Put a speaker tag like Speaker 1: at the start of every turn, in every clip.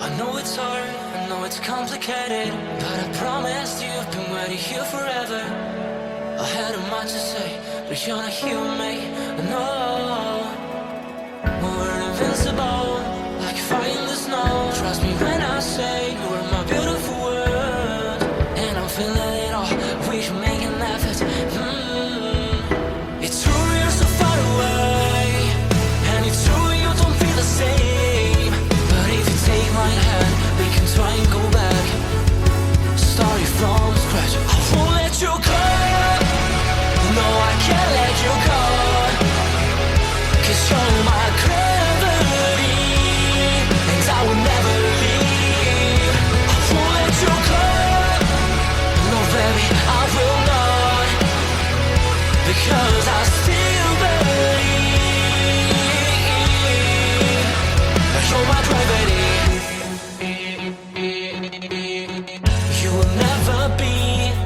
Speaker 1: I know it's hard, I know it's complicated, but I promised you I've been waiting here forever. I had a much to say, but you're not here with me. No, we're invincible, like fire in the snow. Trust me when I say you are my beautiful world, and I'm feeling it all. We should make an effort. It's true you're so far away, and it's true you don't feel the same. But if you take my hand, we can try and go back. Starting from scratch, I won't let you go. No, I can't let you go, 'cause you're my gravity, and I will never leave. I won't let you go. No, baby, I will not, because I still believe you're my gravity. You will never be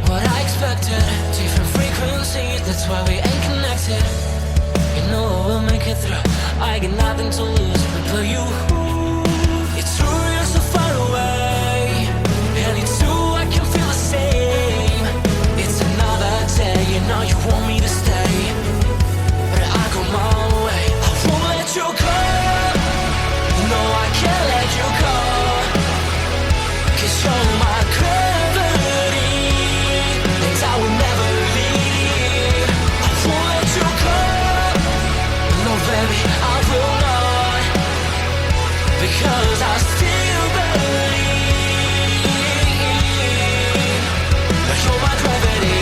Speaker 1: what I expected. Different frequencies, that's why we ain't connected. You know I will make it through. I got nothing to lose but you. It's true you're so far away, and it's true I can feel the same. It's another day, you know you want me to stay, but I go my way. I won't let you go. No, I can't let you go, 'cause you're my gravity, and I will never leave. I won't let you go. No, baby, I will not, because I still believe you're my gravity.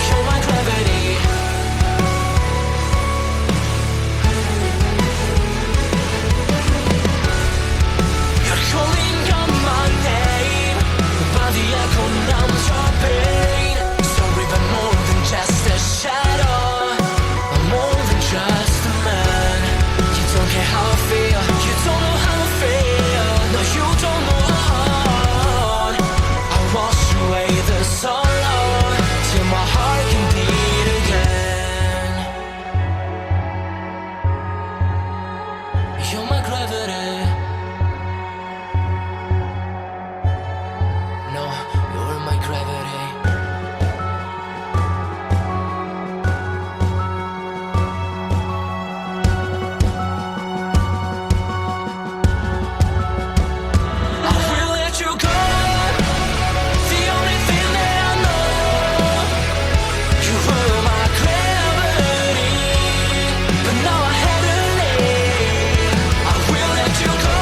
Speaker 1: You're my gravity. You're calling out my name, but the echo numbs your pain. Sorry, but more than just a shadow, I'm more than just a man. You don't care how I feel, you don't know how I feel. No, you don't know how. I wash away the sorrow till my heart can beat again. You're my gravity. No, you're my gravity. I will let you go. The only thing that I know, you were my gravity, but now I had to leave. I will let you go.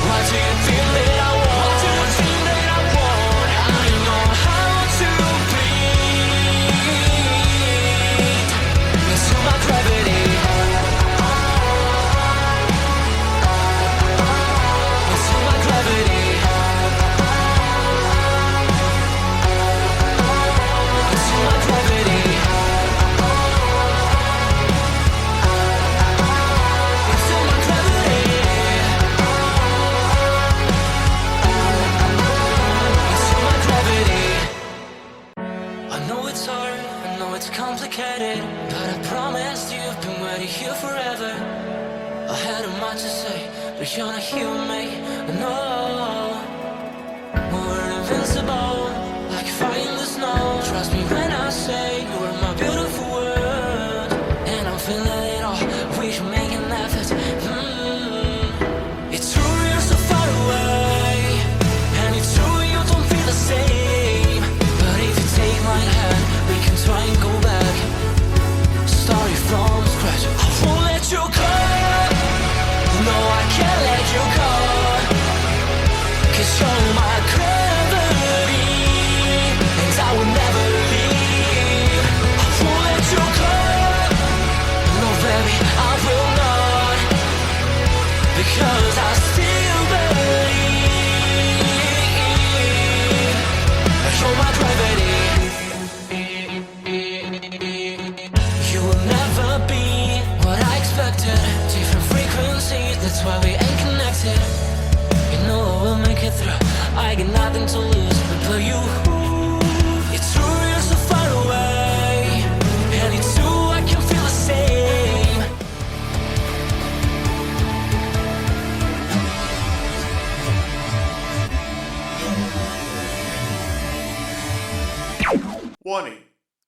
Speaker 1: Why do you think that I want? Why do you think that I want? I know how to breathe into my gravity. Into my gravity. Into my gravity. Into my gravity. Into my gravity. I know it's hard, I know it's complicated, but I promised you I've been waiting here forever. I had a much to say, but you're not here with me. No, we're invincible, like fire in the snow. Trust me when I say you are my beautiful world, and I'm feeling it all. We should make an effort. It's true you're so far away, and it's true you don't feel the same. But if you take my hand, we can try and go back. Starting from scratch, I won't let you go. No, I can't let you go, 'cause you're my gravity, and I will never leave. I won't let you go. No, baby, I will not.
Speaker 2: Warning: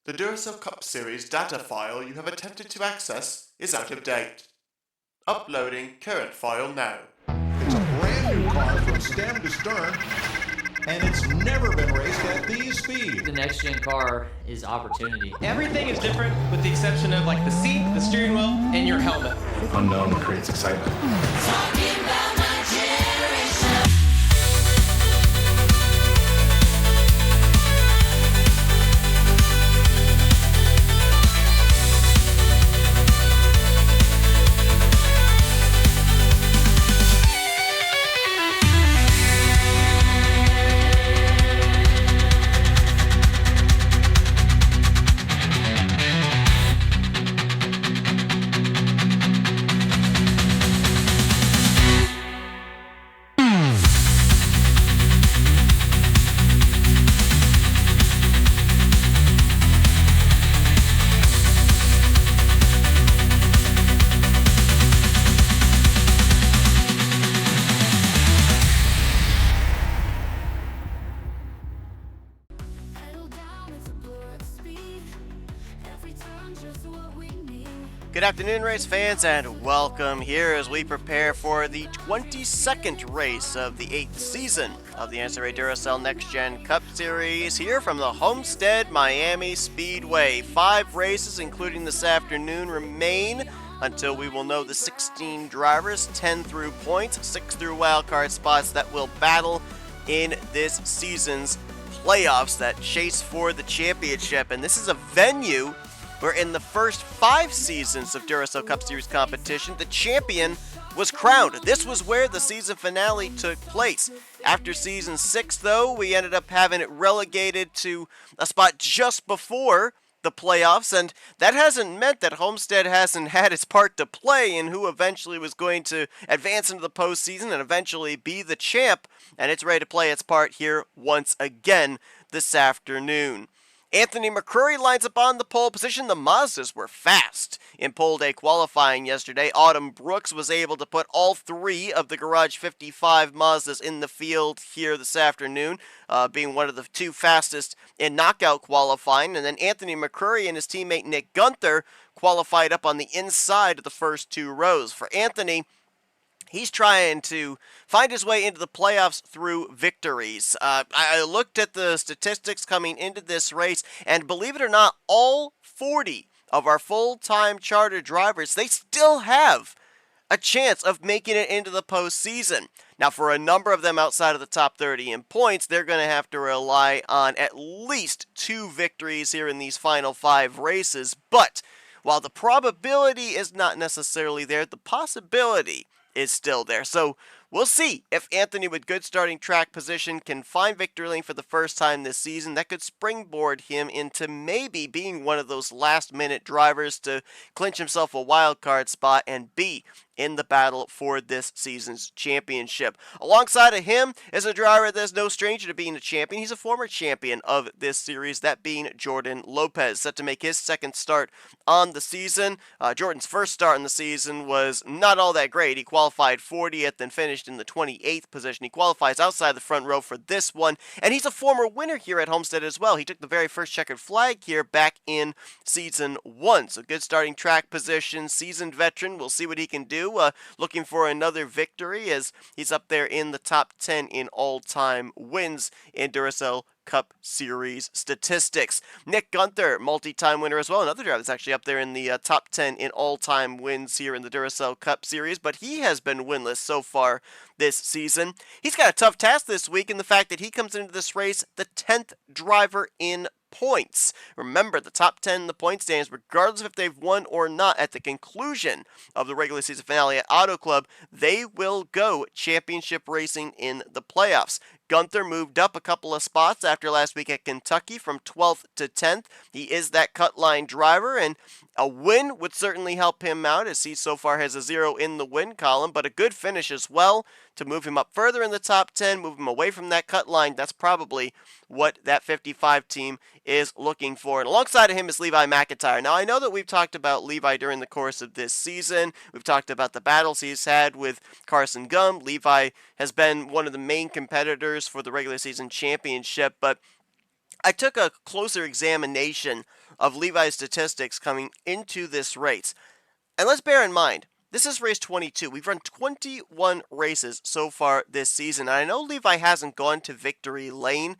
Speaker 2: the Duracell Cup Series data file you have attempted to access is out of date. Uploading current file now.
Speaker 3: It's a brand new car from stem to stern, and it's never been raced at these speeds.
Speaker 4: The next gen car is opportunity.
Speaker 5: Everything is different with the exception of like the seat, the steering wheel, and your helmet.
Speaker 6: Unknown creates excitement.
Speaker 1: Talking about my generation.
Speaker 7: Good afternoon, race fans, and welcome here as we prepare for the 22nd race of the 8th season of the NNSCRA Duracell Next Gen Cup Series here from the Homestead-Miami Speedway. 5 races, including this afternoon, remain until we will know the 16 drivers, 10 through points, 6 through wildcard spots that will battle in this season's playoffs that chase for the championship. And this is a venue where in the first 5 seasons of Duracell Cup Series competition, the champion was crowned. This was where the season finale took place. After season 6, though, we ended up having it relegated to a spot just before the playoffs, and that hasn't meant that Homestead hasn't had its part to play in who eventually was going to advance into the postseason and eventually be the champ, and it's ready to play its part here once again this afternoon. Anthony McCrory lines up on the pole position. The Mazdas were fast in pole day qualifying yesterday. Autumn Brooks was able to put all 3 of the Garage 55 Mazdas in the field here this afternoon, being one of the 2 fastest in knockout qualifying. And then Anthony McCrory and his teammate Nick Gunther qualified up on the inside of the first 2 rows. For Anthony, he's trying to find his way into the playoffs through victories. I looked at the statistics coming into this race, and believe it or not, all 40 of our full-time charter drivers, they still have a chance of making it into the postseason. Now, for a number of them outside of the top 30 in points, they're going to have to rely on at least 2 victories here in these final 5 races. But while the probability is not necessarily there, the possibility is still there. So we'll see if Anthony, with good starting track position, can find victory lane for the first time this season. That could springboard him into maybe being one of those last-minute drivers to clinch himself a wild card spot and be in the battle for this season's championship. Alongside of him is a driver that's no stranger to being a champion. He's a former champion of this series, that being Jordan Lopez, set to make his second start on the season. Jordan's first start in the season was not all that great. He qualified 40th and finished in the 28th position. He qualifies outside the front row for this one, and he's a former winner here at Homestead as well. He took the very first checkered flag here back in season 1. So good starting track position, seasoned veteran. We'll see what he can do. Looking for another victory as he's up there in the top 10 in all-time wins in Duracell Cup Series statistics. Nick Gunther, multi-time winner as well. Another driver that's actually up there in the top 10 in all-time wins here in the Duracell Cup Series, but he has been winless so far this season. He's got a tough task this week in the fact that he comes into this race the 10th driver in points. Remember, the top 10 in the point standings, regardless of if they've won or not, at the conclusion of the regular season finale at Auto Club, they will go championship racing in the playoffs. Gunther moved up a couple of spots after last week at Kentucky from 12th to 10th. He is that cut line driver, and a win would certainly help him out as he so far has a 0 in the win column, but a good finish as well to move him up further in the top 10, move him away from that cut line. That's probably what that 55 team is looking for. And alongside of him is Levi McIntyre. Now, I know that we've talked about Levi during the course of this season. We've talked about the battles he's had with Carson Gum. Levi has been one of the main competitors for the regular season championship, but I took a closer examination of Levi's statistics coming into this race. And let's bear in mind, this is race 22. We've run 21 races so far this season. And I know Levi hasn't gone to victory lane,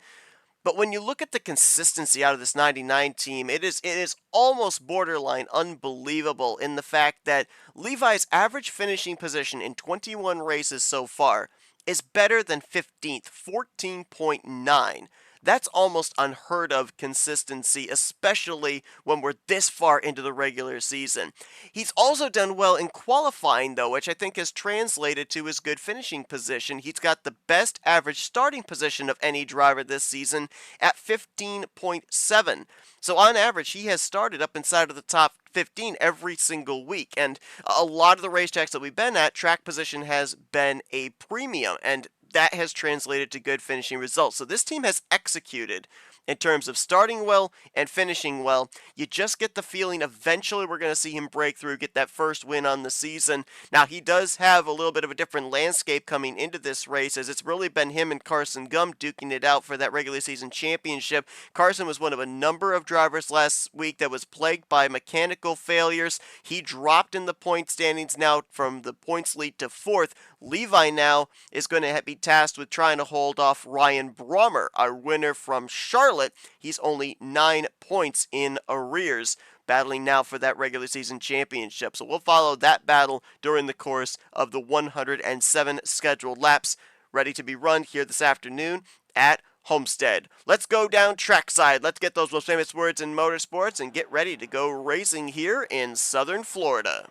Speaker 7: but when you look at the consistency out of this 99 team, it is almost borderline unbelievable in the fact that Levi's average finishing position in 21 races so far is better than 15th, 14.9. That's almost unheard of consistency, especially when we're this far into the regular season. He's also done well in qualifying, though, which I think has translated to his good finishing position. He's got the best average starting position of any driver this season at 15.7. So on average, he has started up inside of the top 15 every single week. And a lot of the racetracks that we've been at, track position has been a premium, and that has translated to good finishing results. So this team has executed in terms of starting well and finishing well. You just get the feeling eventually we're going to see him break through, get that first win on the season. Now, he does have a little bit of a different landscape coming into this race, as it's really been him and Carson Gum duking it out for that regular season championship. Carson was one of a number of drivers last week that was plagued by mechanical failures. He dropped in the point standings now from the points lead to 4th. Levi now is going to be tasked with trying to hold off Ryan Brommer, our winner from Charlotte. He's only 9 points in arrears, battling now for that regular season championship. So we'll follow that battle during the course of the 107 scheduled laps ready to be run here this afternoon at Homestead. Let's go down trackside. Let's get those most famous words in motorsports and get ready to go racing here in Southern Florida.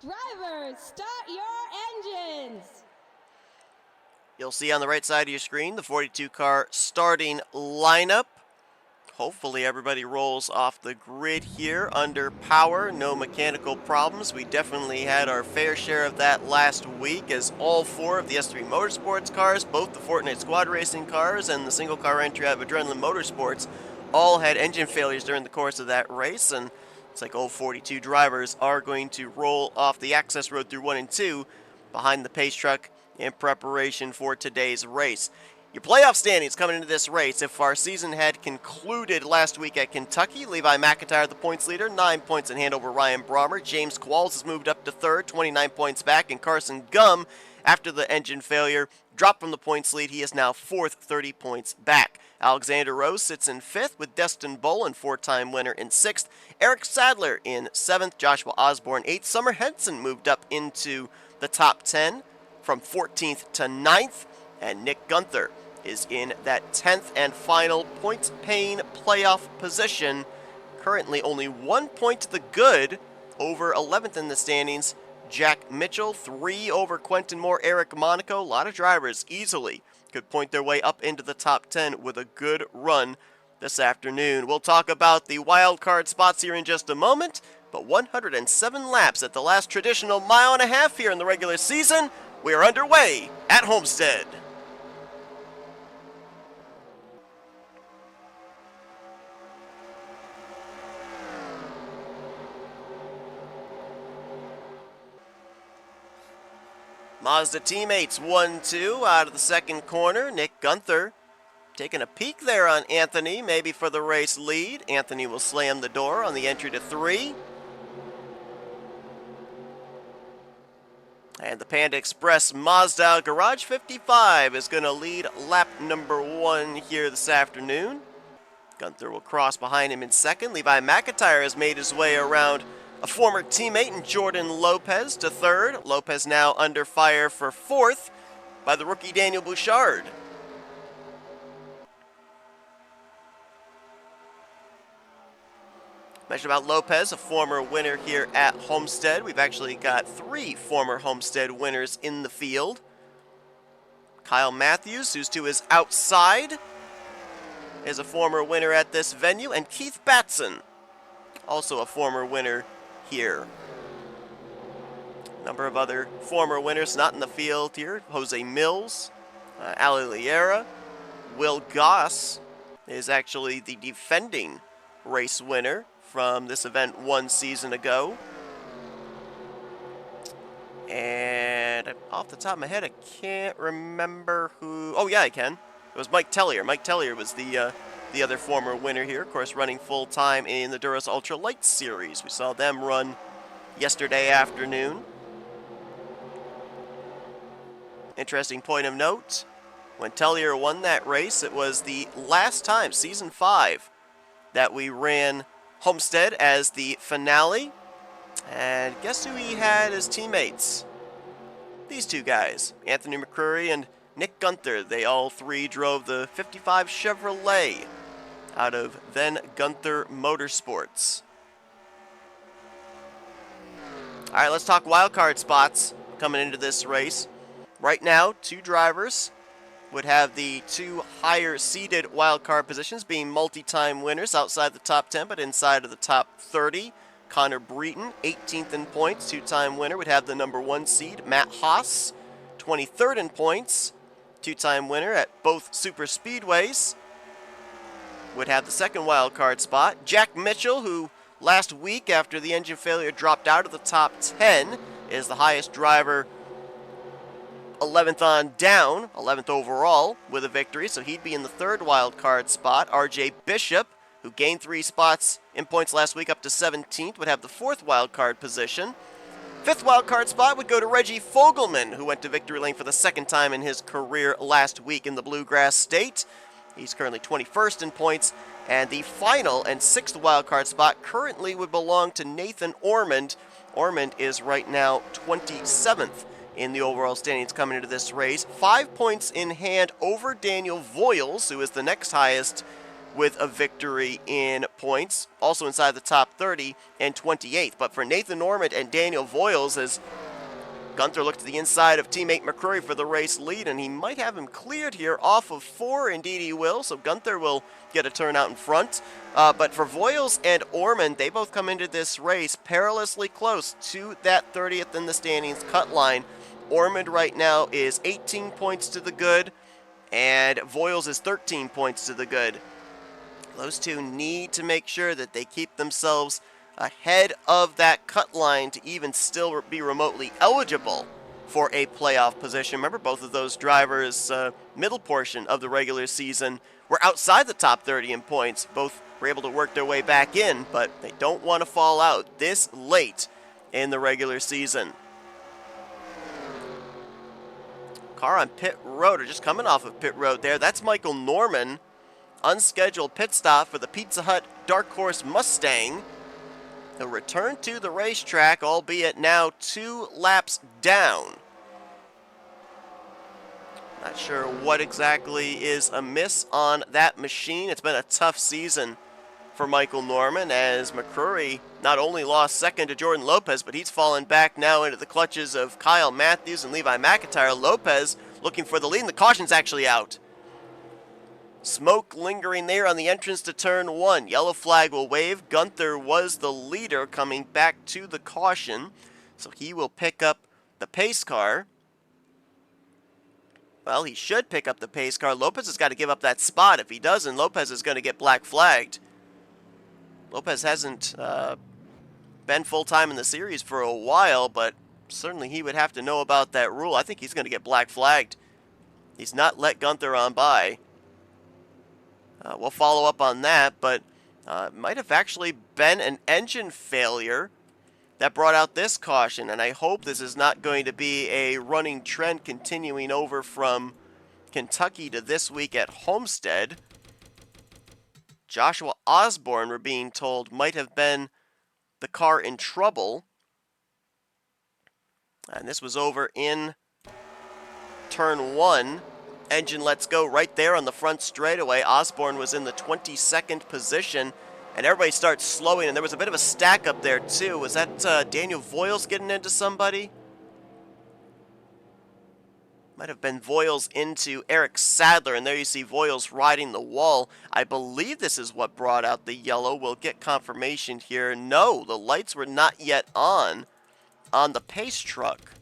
Speaker 8: Drivers, start your engines!
Speaker 7: You'll see on the right side of your screen the 42 car starting lineup. Hopefully everybody rolls off the grid here under power, no mechanical problems. We definitely had our fair share of that last week, as all 4 of the S3 Motorsports cars, both the Fortnite Squad Racing cars and the single car entry out of Adrenaline Motorsports, all had engine failures during the course of that race, and it's like all 42 drivers are going to roll off the access road through 1 and 2 behind the pace truck in preparation for today's race. Your playoff standings coming into this race. If our season had concluded last week at Kentucky, Levi McIntyre, the points leader, 9 points in hand over Ryan Brommer. James Qualls has moved up to 3rd, 29 points back. And Carson Gum, after the engine failure, dropped from the points lead. He is now 4th, 30 points back. Alexander Rose sits in 5th with Destin Bolin, 4-time winner, in 6th. Eric Sadler in 7th. Joshua Osborne, 8th. Summer Henson moved up into the top 10 from 14th to 9th. And Nick Gunther is in that 10th and final points-paying playoff position. Currently only 1 point to the good over 11th in the standings. Jack Mitchell, 3 over Quentin Moore, Eric Monaco. A lot of drivers easily could point their way up into the top 10 with a good run this afternoon. We'll talk about the wild card spots here in just a moment, but 107 laps at the last traditional mile and a half here in the regular season. We are underway at Homestead. Mazda teammates 1-2 out of the second corner. Nick Gunther taking a peek there on Anthony, maybe for the race lead. Anthony will slam the door on the entry to 3. And the Panda Express Mazda Garage 55 is going to lead lap number 1 here this afternoon. Gunther will cross behind him in second. Levi McIntyre has made his way around a former teammate in Jordan Lopez to 3rd. Lopez now under fire for 4th by the rookie Daniel Bouchard. Mentioned about Lopez, a former winner here at Homestead. We've actually got 3 former Homestead winners in the field. Kyle Matthews, who's to his outside, is a former winner at this venue. And Keith Batson, also a former winner here. A number of other former winners not in the field here. Jose Mills, Ali Liera. Will Goss is actually the defending race winner from this event 1 season ago. And off the top of my head, I can't remember who... Oh, yeah, I can. It was Mike Tellier. Mike Tellier was the other former winner here, of course, running full-time in the Duracell Ultra Light Series. We saw them run yesterday afternoon. Interesting point of note, when Tellier won that race, it was the last time, Season 5, that we ran Homestead as the finale. And guess who he had as teammates? These two guys, Anthony McCrory and Nick Gunther. They all three drove the 55 Chevrolet out of then Gunther Motorsports. All right, let's talk wildcard spots coming into this race. Right now, two drivers would have the two higher seeded wildcard positions, being multi-time winners outside the top 10, but inside of the top 30. Connor Breton, 18th in points, two-time winner, would have the number 1 seed. Matt Haas, 23rd in points, two-time winner at both super speedways, would have the second wildcard spot. Jack Mitchell, who last week after the engine failure dropped out of the top 10, is the highest driver, 11th on down, 11th overall with a victory, so he'd be in the third wildcard spot. RJ Bishop, who gained 3 spots in points last week up to 17th, would have the fourth wildcard position. Fifth wildcard spot would go to Reggie Fogelman, who went to victory lane for the second time in his career last week in the Bluegrass State. He's currently 21st in points. And the final and sixth wildcard spot currently would belong to Nathan Ormond. Ormond is right now 27th in the overall standings coming into this race. 5 points in hand over Daniel Voiles, who is the next highest with a victory in points, also inside the top 30 and 28th. But for Nathan Ormond and Daniel Voiles, as Gunther looked to the inside of teammate McCrory for the race lead, and he might have him cleared here off of 4. Indeed he will, so Gunther will get a turn out in front. But for Voiles and Ormond, they both come into this race perilously close to that 30th in the standings cut line. Ormond right now is 18 points to the good, and Voiles is 13 points to the good. Those two need to make sure that they keep themselves ahead of that cut line to even still be remotely eligible for a playoff position. Remember, both of those drivers, middle portion of the regular season, were outside the top 30 in points. Both were able to work their way back in, but they don't want to fall out this late in the regular season. Car on pit road, or just coming off of pit road there. That's Michael Norman. Unscheduled pit stop for the Pizza Hut Dark Horse Mustang. He'll return to the racetrack, albeit now 2 laps down. Not sure what exactly is amiss on that machine. It's been a tough season for Michael Norman, as McCrory not only lost second to Jordan Lopez, but he's fallen back now into the clutches of Kyle Matthews and Levi McIntyre. Lopez looking for the lead, and the caution's actually out. Smoke lingering there on the entrance to turn 1. Yellow flag will wave. Gunther was the leader coming back to the caution, so he will pick up the pace car. Well, he should pick up the pace car. Lopez has got to give up that spot. If he doesn't, Lopez is going to get black flagged. Lopez hasn't been full-time in the series for a while, but certainly he would have to know about that rule. I think he's going to get black flagged. He's not let Gunther on by. We'll follow up on that, but it might have actually been an engine failure that brought out this caution, and I hope this is not going to be a running trend continuing over from Kentucky to this week at Homestead. Joshua Osborne, we're being told, might have been the car in trouble, and this was over in turn 1. Engine lets go right there on the front straightaway. Osborne was in the 22nd position, and everybody starts slowing, and there was a bit of a stack up there too. Was that Daniel Voiles getting into somebody? Might have been Voiles into Eric Sadler, and there you see Voiles riding the wall. I believe this is what brought out the yellow. We'll get confirmation here. No, the lights were not yet on the pace truck.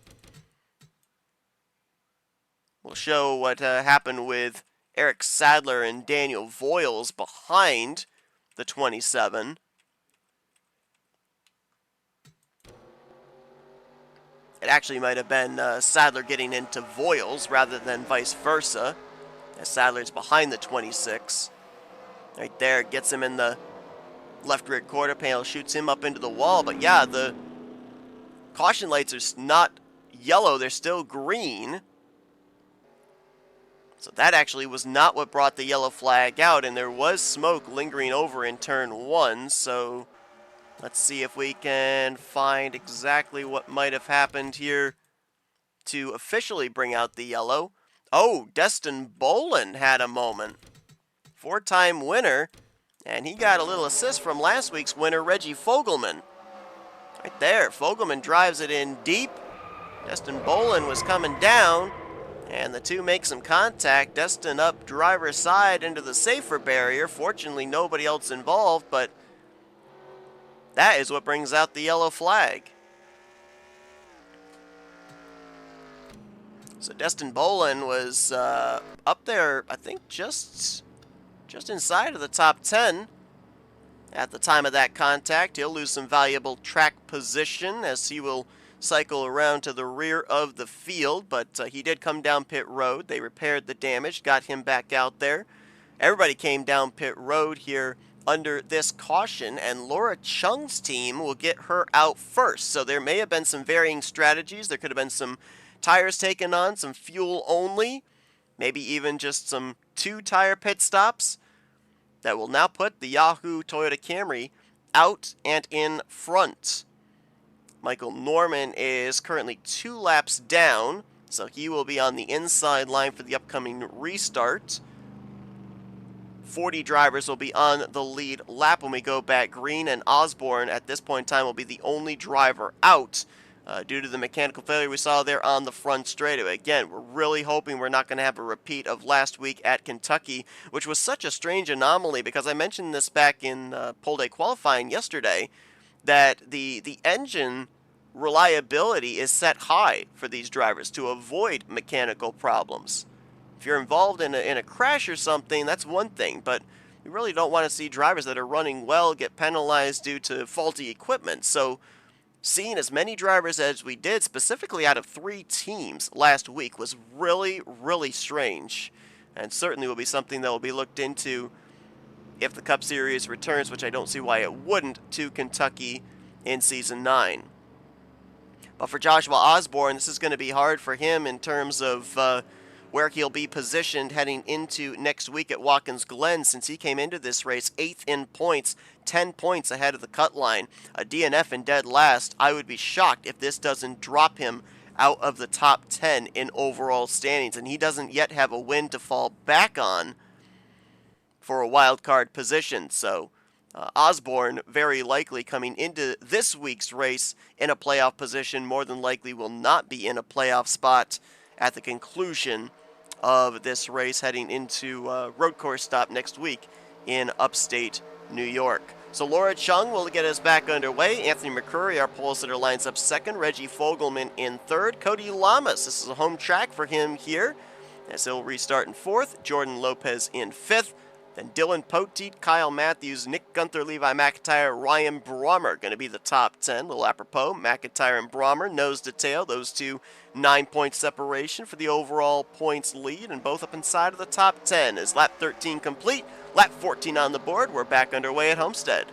Speaker 7: We'll show what happened with Eric Sadler and Daniel Voiles behind the 27. It actually might have been Sadler getting into Voiles rather than vice versa. As Sadler's behind the 26. Right there, gets him in the left rear quarter panel, shoots him up into the wall. But yeah, the caution lights are not yellow, they're still green. So that actually was not what brought the yellow flag out, and there was smoke lingering over in turn 1, so let's see if we can find exactly what might have happened here to officially bring out the yellow. Oh, Destin Bolin had a moment. 4-time winner, and he got a little assist from last week's winner, Reggie Fogelman. Right there, Fogelman drives it in deep. Destin Bolin was coming down, and the two make some contact. Destin up driver's side into the safer barrier. Fortunately, nobody else involved, but that is what brings out the yellow flag. So Destin Bolin was up there, I think, just inside of the top 10 at the time of that contact. He'll lose some valuable track position as he will cycle around to the rear of the field, but he did come down pit road. They repaired the damage, got him back out there. Everybody came down pit road here under this caution, and Laura Chung's team will get her out first. So there may have been some varying strategies. There could have been some tires taken on, some fuel only, maybe even just some 2-tire pit stops that will now put the Yahoo Toyota Camry out and in front. Michael Norman is currently 2 laps down, so he will be on the inside line for the upcoming restart. 40 drivers will be on the lead lap when we go back green, and Osborne at this point in time will be the only driver out due to the mechanical failure we saw there on the front straightaway. Again, we're really hoping we're not going to have a repeat of last week at Kentucky, which was such a strange anomaly, because I mentioned this back in pole day qualifying yesterday, that the engine reliability is set high for these drivers to avoid mechanical problems. If you're involved in a crash or something, that's one thing, but we really don't want to see drivers that are running well get penalized due to faulty equipment. So seeing as many drivers as we did, specifically out of 3 teams last week, was really, really strange, and certainly will be something that will be looked into if the Cup Series returns, which I don't see why it wouldn't, to Kentucky in Season 9. But for Joshua Osborne, this is going to be hard for him in terms of where he'll be positioned heading into next week at Watkins Glen, since he came into this race 8th in points, 10 points ahead of the cut line. A DNF in dead last. I would be shocked if this doesn't drop him out of the top 10 in overall standings, and he doesn't yet have a win to fall back on for a wild card position. So Osborne very likely coming into this week's race in a playoff position, more than likely will not be in a playoff spot at the conclusion of this race heading into road course stop next week in upstate New York. So Laura Chung will get us back underway. Anthony McCurry, our pole sitter, lines up second. Reggie Fogelman in third. Cody Lamas, this is a home track for him here, as he'll restart in fourth. Jordan Lopez in fifth. Then Dylan Poteet, Kyle Matthews, Nick Gunther, Levi McIntyre, Ryan Brommer going to be the top 10. A little apropos, McIntyre and Brommer, nose to tail. Those two 9-point separation for the overall points lead, and both up inside of the top 10. Is lap 13 complete, lap 14 on the board. We're back underway at Homestead.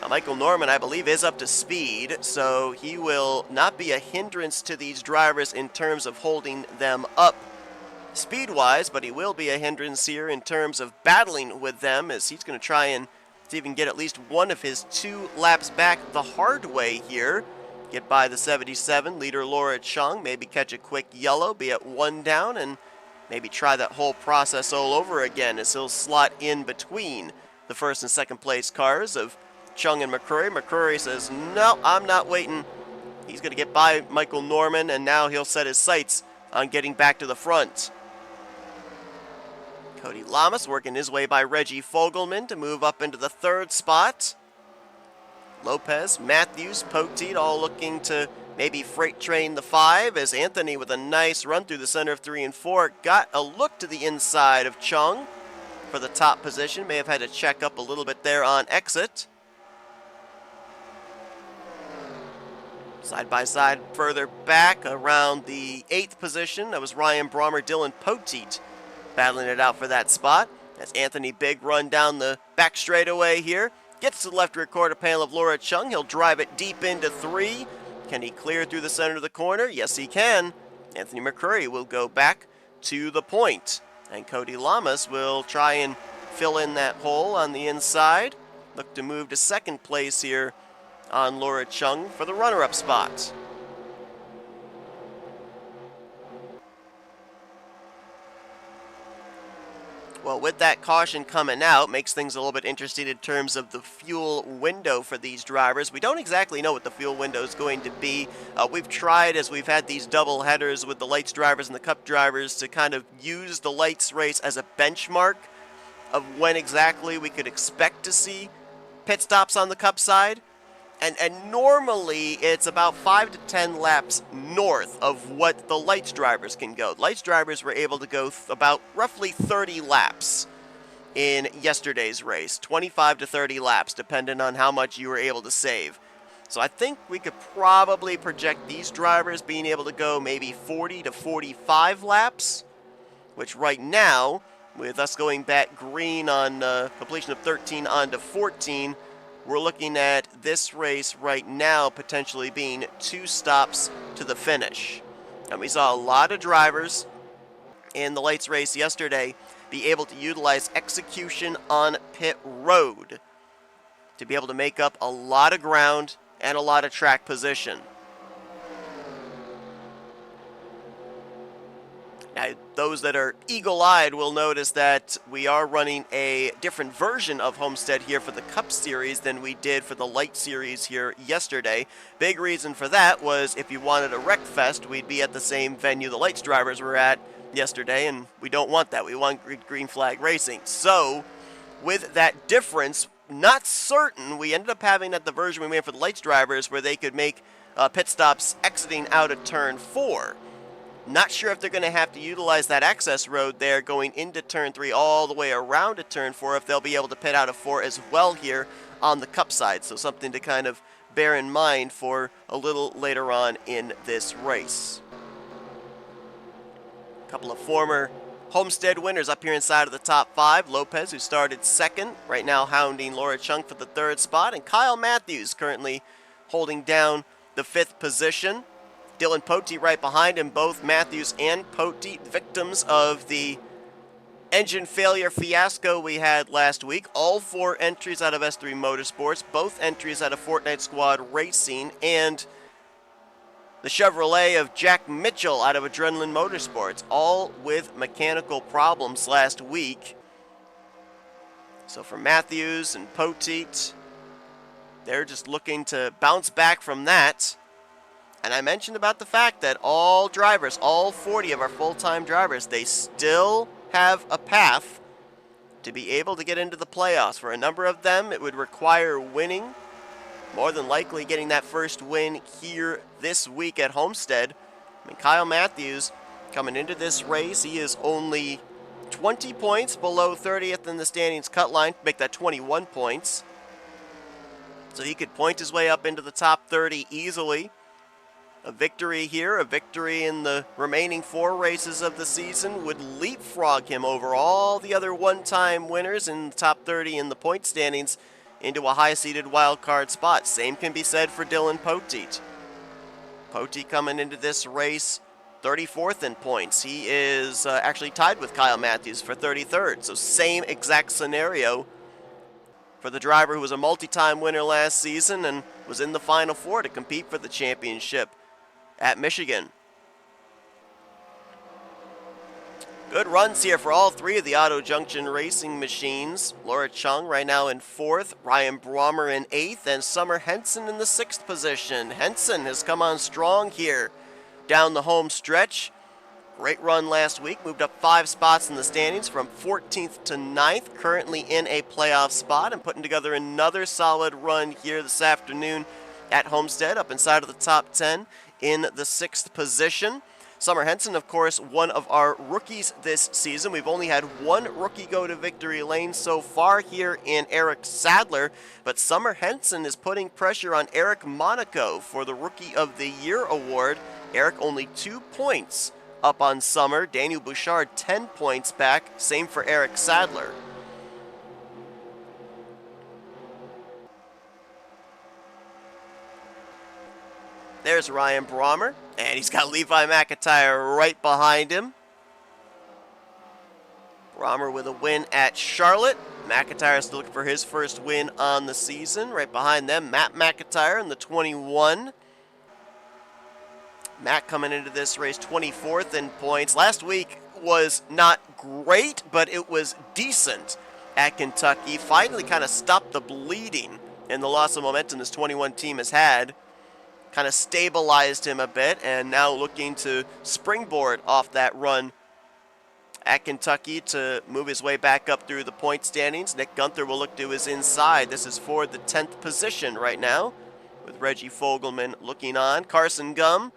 Speaker 7: Now, Michael Norman, I believe, is up to speed, so he will not be a hindrance to these drivers in terms of holding them up speed-wise, but he will be a hindrance here in terms of battling with them, as he's going to try and see if he can get at least one of his 2 laps back the hard way here. Get by the 77, leader Laura Chung, maybe catch a quick yellow, be at 1 down, and maybe try that whole process all over again as he'll slot in between the first and second place cars of Chung and McCurry. McCurry says, no, I'm not waiting. He's going to get by Michael Norman, and now he'll set his sights on getting back to the front. Cody Lamas working his way by Reggie Fogelman to move up into the 3rd spot. Lopez, Matthews, Poteet all looking to maybe freight train the 5, as Anthony with a nice run through the center of 3 and 4 got a look to the inside of Chung for the top position. May have had to check up a little bit there on exit. Side by side further back around the 8th position, that was Ryan Brommer, Dylan Poteet battling it out for that spot. As Anthony Big run down the back straightaway here. Gets to the left rear quarter panel of Laura Chung. He'll drive it deep into 3. Can he clear through the center of the corner? Yes, he can. Anthony McCurry will go back to the point. And Cody Lamas will try and fill in that hole on the inside. Look to move to second place here on Laura Chung for the runner-up spot. Well, with that caution coming out, makes things a little bit interesting in terms of the fuel window for these drivers. We don't exactly know what the fuel window is going to be. We've tried, as we've had these double headers with the lights drivers and the cup drivers, to kind of use the lights race as a benchmark of when exactly we could expect to see pit stops on the cup side. And normally it's about 5 to 10 laps north of what the lights drivers can go. Lights drivers were able to go about roughly 30 laps in yesterday's race. 25 to 30 laps, depending on how much you were able to save. So I think we could probably project these drivers being able to go maybe 40 to 45 laps, which right now, with us going back green on completion of 13 on to 14, we're looking at this race right now potentially being 2 stops to the finish. And we saw a lot of drivers in the lights race yesterday be able to utilize execution on pit road to be able to make up a lot of ground and a lot of track position. Now, those that are eagle-eyed will notice that we are running a different version of Homestead here for the Cup Series than we did for the Light Series here yesterday. Big reason for that was if you wanted a wreck fest, we'd be at the same venue the lights drivers were at yesterday, and we don't want that. We want green flag racing. So, with that difference, not certain, we ended up having at the version we made for the lights drivers where they could make pit stops exiting out of turn 4. Not sure if they're going to have to utilize that access road there going into turn 3 all the way around to turn 4, if they'll be able to pit out of 4 as well here on the cup side. So something to kind of bear in mind for a little later on in this race. A couple of former Homestead winners up here inside of the top 5. Lopez, who started second, right now hounding Laura Chung for the 3rd spot. And Kyle Matthews currently holding down the 5th position. Dylan Poteet right behind him. Both Matthews and Poteet victims of the engine failure fiasco we had last week. All 4 entries out of S3 Motorsports, both entries out of Fortnite Squad Racing, and the Chevrolet of Jack Mitchell out of Adrenaline Motorsports, all with mechanical problems last week. So for Matthews and Poteet, they're just looking to bounce back from that. And I mentioned about the fact that all drivers, all 40 of our full-time drivers, they still have a path to be able to get into the playoffs. For a number of them, it would require winning, more than likely getting that first win here this week at Homestead. I mean, Kyle Matthews, coming into this race, he is only 20 points below 30th in the standings cut line, make that 21 points. So he could point his way up into the top 30 easily. A victory here, a victory in the remaining 4 races of the season would leapfrog him over all the other one-time winners in the top 30 in the point standings into a high-seeded wildcard spot. Same can be said for Dylan Poteet. Poteet coming into this race 34th in points. He is actually tied with Kyle Matthews for 33rd. So same exact scenario for the driver who was a multi-time winner last season and was in the Final 4 to compete for the championship at Michigan. Good runs here for all 3 of the Auto Junction racing machines. Laura Chung right now in 4th, Ryan Brommer in 8th, and Summer Henson in the 6th position. Henson has come on strong here down the home stretch. Great run last week, moved up 5 spots in the standings from 14th to 9th, currently in a playoff spot, and putting together another solid run here this afternoon at Homestead, up inside of the top 10 in the 6th position. Summer Henson, of course, one of our rookies this season. We've only had one rookie go to victory lane so far here in Eric Sadler, but Summer Henson is putting pressure on Eric Monaco for the Rookie of the Year award. Eric only 2 points up on Summer. Daniel Bouchard 10 points back. Same for Eric Sadler. There's Ryan Brommer, and he's got Levi McIntyre right behind him. Brommer with a win at Charlotte. McIntyre still looking for his first win on the season. Right behind them, Matt McIntyre in the 21. Matt coming into this race 24th in points. Last week was not great, but it was decent at Kentucky. Finally kind of stopped the bleeding and the loss of momentum this 21 team has had. Kind of stabilized him a bit, and now looking to springboard off that run at Kentucky to move his way back up through the point standings. Nick Gunther will look to his inside. This is for the 10th position right now, with Reggie Fogelman looking on. Carson Gum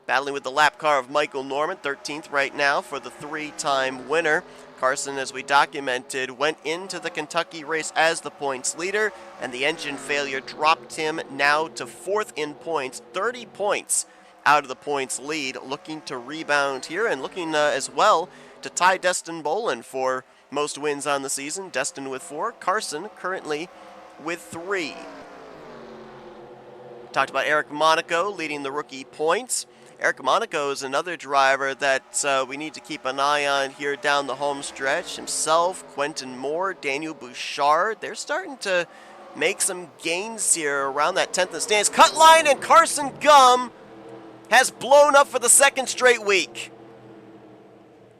Speaker 7: battling with the lap car of Michael Norman, 13th right now for the 3-time winner. Carson, as we documented, went into the Kentucky race as the points leader, and the engine failure dropped him now to 4th in points, 30 points out of the points lead, looking to rebound here and looking as well to tie Destin Bolin for most wins on the season. Destin with 4, Carson currently with 3. Talked about Eric Monaco leading the rookie points. Eric Monaco is another driver that we need to keep an eye on here down the home stretch. Himself, Quentin Moore, Daniel Bouchard, they're starting to make some gains here around that 10th in stands. Cut line, and Carson Gum has blown up for the 2nd straight week.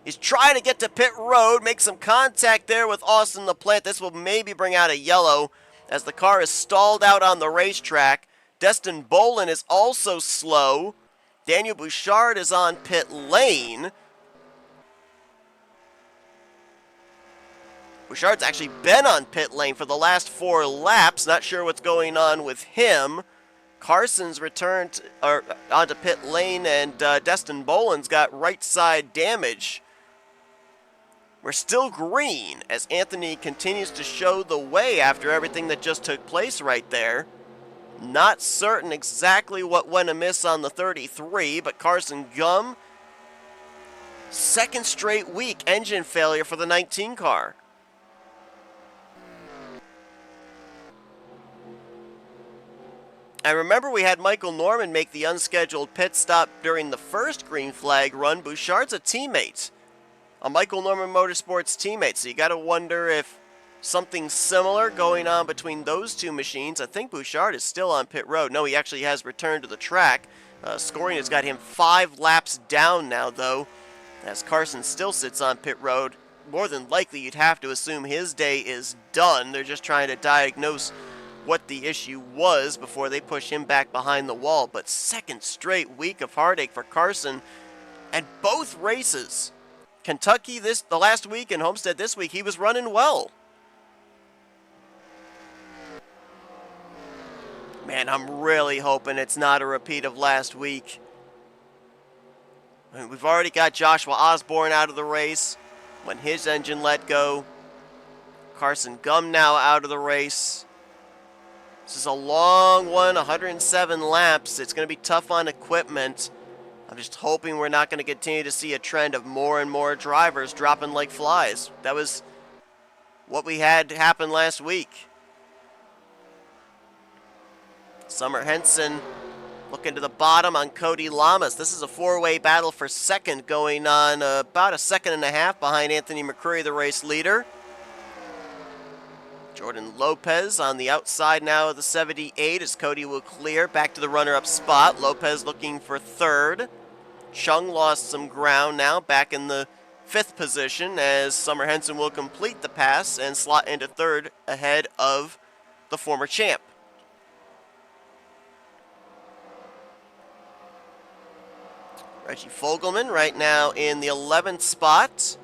Speaker 7: He's trying to get to pit road, make some contact there with Austin LaPlante. This will maybe bring out a yellow as the car is stalled out on the racetrack. Destin Bolin is also slow. Daniel Bouchard is on pit lane. Bouchard's actually been on pit lane for the last 4 laps. Not sure what's going on with him. Carson's returned onto pit lane, and Destin Bolin's got right side damage. We're still green as Anthony continues to show the way after everything that just took place right there. Not certain exactly what went amiss on the 33, but Carson Gum, 2nd straight week engine failure for the 19 car. And remember, we had Michael Norman make the unscheduled pit stop during the first green flag run. Bouchard's a teammate, a Michael Norman Motorsports teammate, so you got to wonder if something similar going on between those two machines. I think Bouchard is still on pit road. No, he actually has returned to the track. Scoring has got him 5 laps down now, though, as Carson still sits on pit road. More than likely, you'd have to assume his day is done. They're just trying to diagnose what the issue was before they push him back behind the wall. But 2nd straight week of heartache for Carson, and both races. Kentucky the last week and Homestead this week, he was running well. Man, I'm really hoping it's not a repeat of last week. I mean, we've already got Joshua Osborne out of the race when his engine let go. Carson Gum now out of the race. This is a long one, 107 laps. It's going to be tough on equipment. I'm just hoping we're not going to continue to see a trend of more and more drivers dropping like flies. That was what we had happen last week. Summer Henson looking to the bottom on Cody Lamas. This is a 4-way battle for 2nd going on about a 1.5 seconds behind Anthony McCreary, the race leader. Jordan Lopez on the outside now of the 78 as Cody will clear back to the runner-up spot. Lopez looking for 3rd. Chung lost some ground now, back in the 5th position as Summer Henson will complete the pass and slot into 3rd ahead of the former champ. Reggie Fogelman right now in the 11th spot,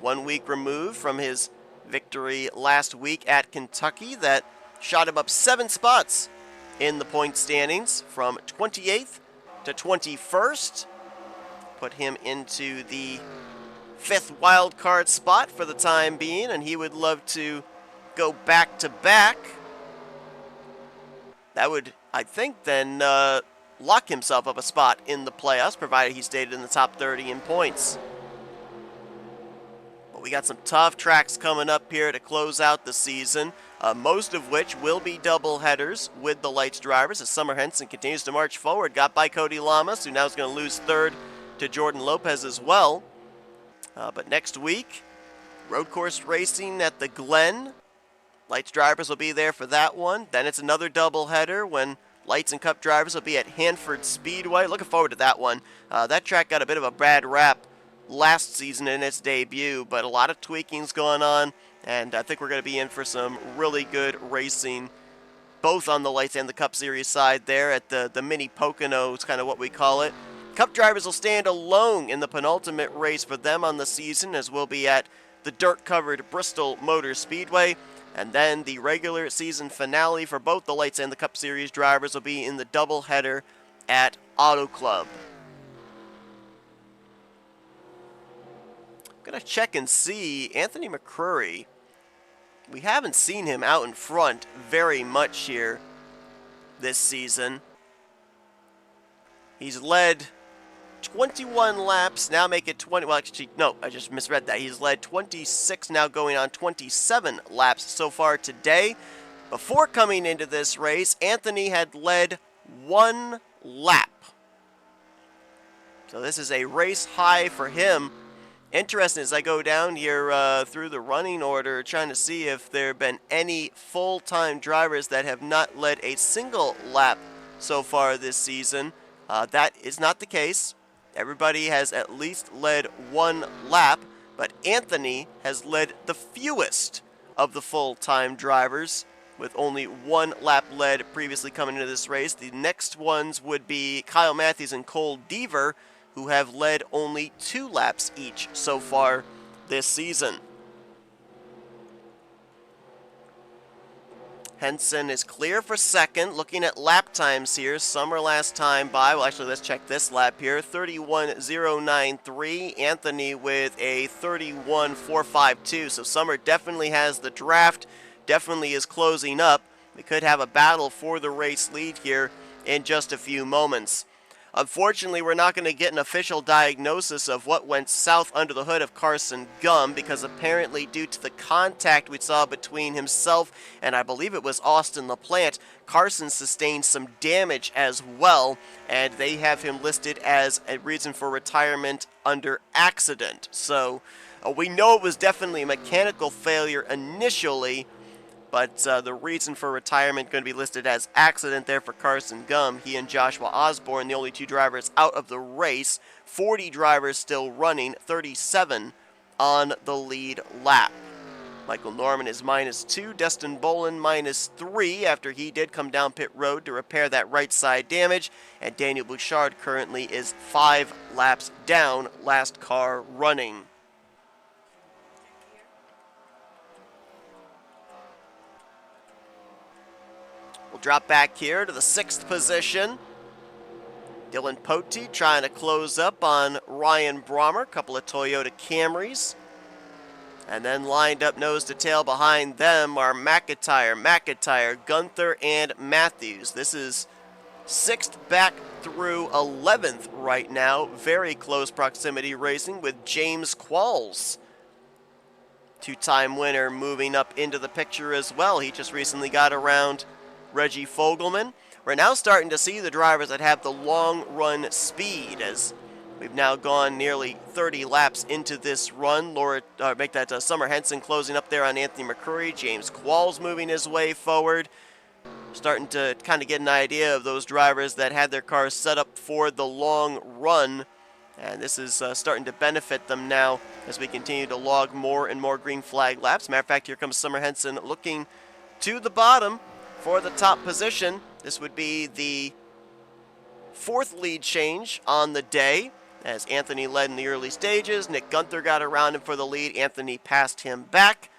Speaker 7: 1 week removed from his victory last week at Kentucky that shot him up 7 spots in the point standings from 28th to 21st. put him into the 5th wildcard spot for the time being, and he would love to go back-to-back. That would, I think, then lock himself up a spot in the playoffs, provided he stayed in the top 30 in points. But we got some tough tracks coming up here to close out the season, most of which will be double headers with the Lights drivers as Summer Henson continues to march forward. Got by Cody Lamas, who now is going to lose 3rd to Jordan Lopez as well. But next week, road course racing at the Glen. Lights drivers will be there for that one. Then it's another doubleheader when Lights and Cup drivers will be at Hanford Speedway. Looking forward to that one. That track got a bit of a bad rap last season in its debut, but a lot of tweaking's going on, and I think we're going to be in for some really good racing, both on the Lights and the Cup Series side there at the Mini Pocono is kind of what we call it. Cup drivers will stand alone in the penultimate race for them on the season, as we'll be at the dirt-covered Bristol Motor Speedway. And then the regular season finale for both the Lights and the Cup Series drivers will be in the doubleheader at Auto Club. I'm going to check and see Anthony McCrory. We haven't seen him out in front very much here this season. He's led 21 laps, now make it 20, well actually, no, I just misread that. He's led 26, now going on 27 laps so far today. Before coming into this race, Anthony had led 1 lap. So this is a race high for him. Interesting as I go down here through the running order, trying to see if there have been any full-time drivers that have not led a single lap so far this season. That is not the case. Everybody has at least led 1 lap, but Anthony has led the fewest of the full-time drivers, with only 1 lap led previously coming into this race. The next ones would be Kyle Matthews and Cole Deaver, who have led only 2 laps each so far this season. Henson is clear for 2nd. Looking at lap times here, Summer last time by, well actually let's check this lap here, 31.093. Anthony with a 31.452. So Summer definitely has the draft, definitely is closing up. We could have a battle for the race lead here in just a few moments. Unfortunately, we're not going to get an official diagnosis of what went south under the hood of Carson Gum, because apparently due to the contact we saw between himself and I believe it was Austin LaPlante, Carson sustained some damage as well, and they have him listed as a reason for retirement under accident. So we know it was definitely a mechanical failure initially, but the reason for retirement going to be listed as accident there for Carson Gum. He and Joshua Osborne, the only 2 drivers out of the race. 40 drivers still running, 37 on the lead lap. Michael Norman is -2, Destin Bolin -3 after he did come down pit road to repair that right side damage. And Daniel Bouchard currently is 5 laps down, last car running. We'll drop back here to the 6th position. Dylan Pote trying to close up on Ryan Brommer, a couple of Toyota Camrys. And then lined up nose to tail behind them are McIntyre, Gunther, and Matthews. This is 6th back through 11th right now. Very close proximity racing with James Qualls, 2-time winner, moving up into the picture as well. He just recently got around Reggie Fogelman. We're now starting to see the drivers that have the long run speed, as we've now gone nearly 30 laps into this run. Summer Henson closing up there on Anthony McCrory. James Qualls moving his way forward. Starting to kind of get an idea of those drivers that had their cars set up for the long run. And this is starting to benefit them now as we continue to log more and more green flag laps. Matter of fact, here comes Summer Henson looking to the bottom for the top position. This would be the 4th lead change on the day, as Anthony led in the early stages. Nick Gunther got around him for the lead. Anthony passed him back.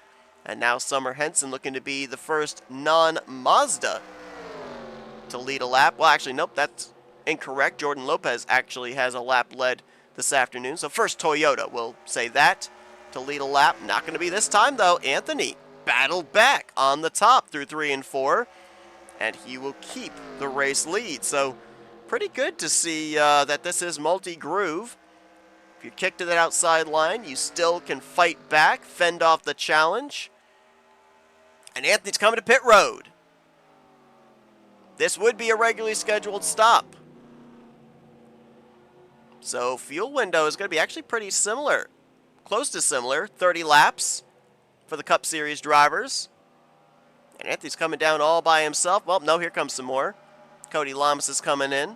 Speaker 7: And now Summer Henson looking to be the first non-Mazda to lead a lap. Well, actually, nope, that's incorrect. Jordan Lopez actually has a lap led this afternoon. So first Toyota, we'll say that, to lead a lap. Not going to be this time, though. Anthony battled back on the top through 3 and 4, and he will keep the race lead. So pretty good to see that this is multi-groove. If you kick to that outside line, you still can fight back, fend off the challenge. And Anthony's coming to pit road. This would be a regularly scheduled stop. So fuel window is going to be actually pretty similar. Close to similar, 30 laps for the Cup Series drivers. And Anthony's coming down all by himself. Well, no, here comes some more. Cody Lamas is coming in.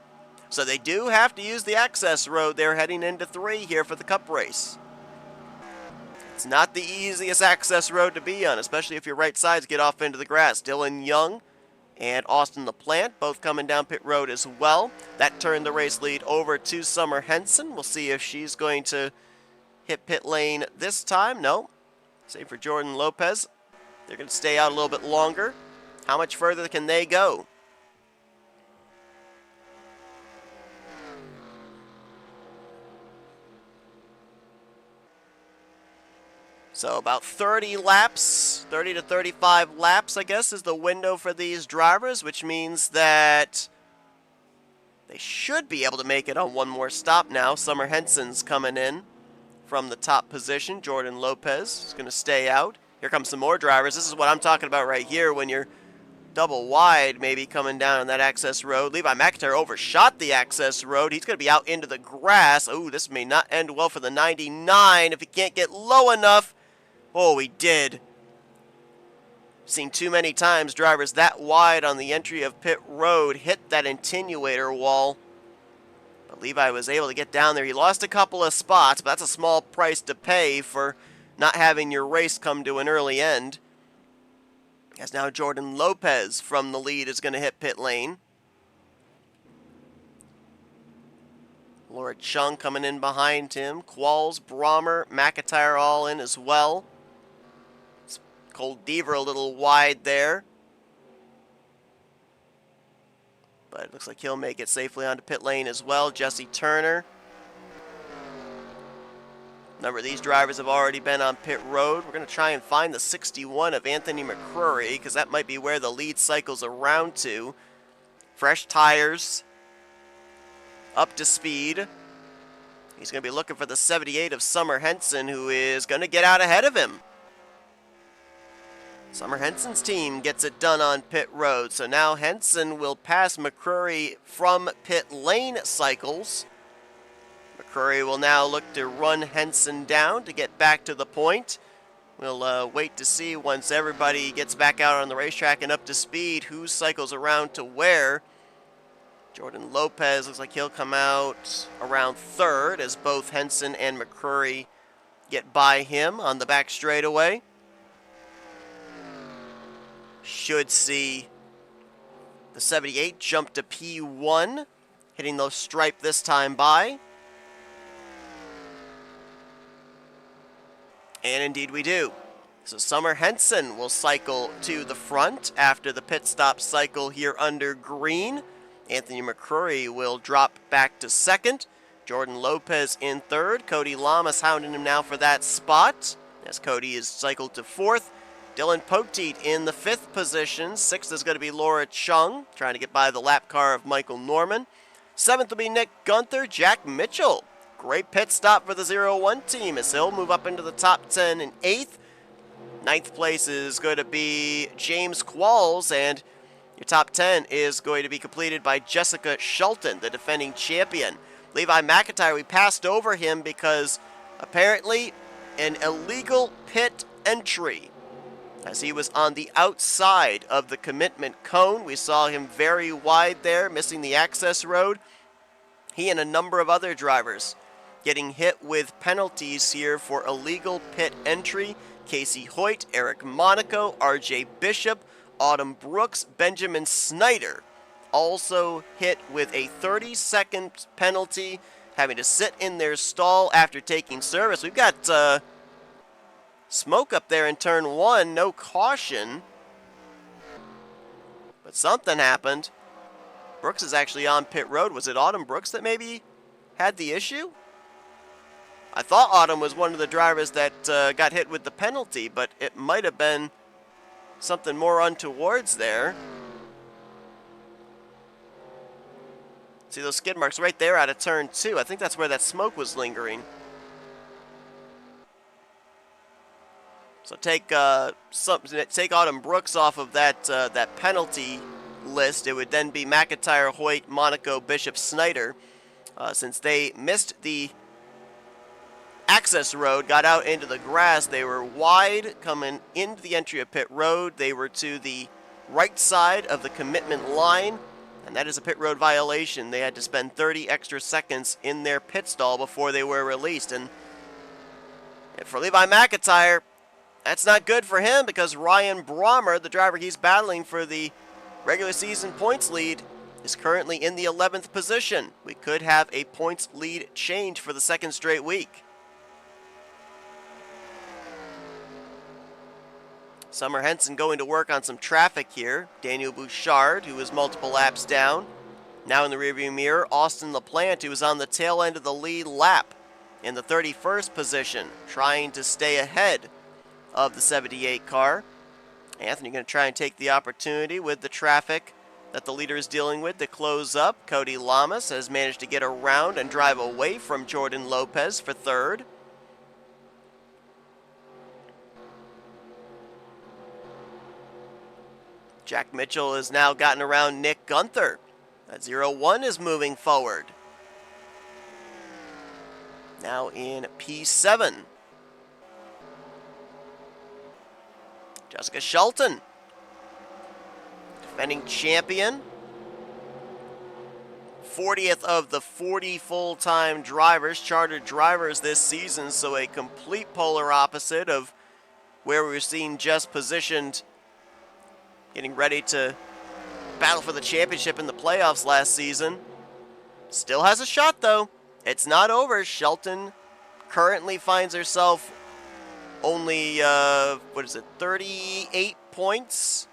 Speaker 7: So they do have to use the access road. They're heading into 3 here for the Cup race. It's not the easiest access road to be on, especially if your right sides get off into the grass. Dylan Young and Austin LaPlante both coming down pit road as well. That turned the race lead over to Summer Henson. We'll see if she's going to hit pit lane this time. No. Same for Jordan Lopez. They're going to stay out a little bit longer. How much further can they go? So about 30 laps, 30 to 35 laps, I guess, is the window for these drivers, which means that they should be able to make it on one more stop now. Summer Henson's coming in from the top position. Jordan Lopez is going to stay out. Here comes some more drivers. This is what I'm talking about right here when you're double wide, maybe coming down on that access road. Levi McIntyre overshot the access road. He's going to be out into the grass. Oh, this may not end well for the 99 if he can't get low enough. Oh, he did. Seen too many times drivers that wide on the entry of pit road hit that attenuator wall. But Levi was able to get down there. He lost a couple of spots, but that's a small price to pay for not having your race come to an early end. As now Jordan Lopez from the lead is going to hit pit lane. Laura Chung coming in behind him. Qualls, Brommer, McIntyre all in as well. Cole Deaver a little wide there. But it looks like he'll make it safely onto pit lane as well. Jesse Turner. A number of these drivers have already been on pit road. We're going to try and find the 61 of Anthony McCrory, because that might be where the lead cycles around to. Fresh tires. Up to speed. He's going to be looking for the 78 of Summer Henson, who is going to get out ahead of him. Summer Henson's team gets it done on pit road. So now Henson will pass McCrory from pit lane cycles. McCrory will now look to run Henson down to get back to the point. We'll wait to see once everybody gets back out on the racetrack and up to speed who cycles around to where. Jordan Lopez looks like he'll come out around third as both Henson and McCrory get by him on the back straightaway. Should see the 78 jump to P1, hitting the stripe this time by. And indeed we do. So Summer Henson will cycle to the front after the pit stop cycle here under green. Anthony McCrory will drop back to second. Jordan Lopez in third. Cody Lamas hounding him now for that spot, as Cody is cycled to fourth. Dylan Poteet in the fifth position. Sixth is going to be Laura Chung, trying to get by the lap car of Michael Norman. Seventh will be Nick Gunther. Jack Mitchell, great pit stop for the 0-1 team as he'll move up into the top 10 in eighth. Ninth place is going to be James Qualls, and your top 10 is going to be completed by Jessica Shelton, the defending champion. Levi McIntyre, we passed over him because apparently an illegal pit entry, as he was on the outside of the commitment cone. We saw him very wide there, missing the access road. He and a number of other drivers getting hit with penalties here for illegal pit entry. Casey Hoyt, Eric Monaco, RJ Bishop, Autumn Brooks, Benjamin Snyder also hit with a 30-second penalty, having to sit in their stall after taking service. We've got smoke up there in turn one, no caution. But something happened. Brooks is actually on pit road. Was it Autumn Brooks that maybe had the issue? I thought Autumn was one of the drivers that got hit with the penalty, but it might have been something more untowards there. See those skid marks right there out of turn 2. I think that's where that smoke was lingering. So take Autumn Brooks off of that penalty list. It would then be McIntyre, Hoyt, Monaco, Bishop, Snyder. Since they missed the access road, got out into the grass, they were wide coming into the entry of pit road. They were to the right side of the commitment line, and that is a pit road violation. They had to spend 30 extra seconds in their pit stall before they were released. And for Levi McIntyre, that's not good for him, because Ryan Brommer, the driver he's battling for the regular season points lead, is currently in the 11th position. We could have a points lead change for the second straight week. Summer Henson going to work on some traffic here. Daniel Bouchard, who was multiple laps down, now in the rearview mirror. Austin LaPlante, who was on the tail end of the lead lap in the 31st position, trying to stay ahead of the 78 car. Anthony going to try and take the opportunity with the traffic that the leader is dealing with to close up. Cody Lamas has managed to get around and drive away from Jordan Lopez for third. Jack Mitchell has now gotten around Nick Gunther. That 0-1 is moving forward. Now in P7. Jessica Shelton, defending champion. 40th of the 40 full-time drivers, chartered drivers this season, so a complete polar opposite of where we were seeing Jess positioned, getting ready to battle for the championship in the playoffs last season. Still has a shot, though. It's not over. Shelton currently finds herself only, 38 points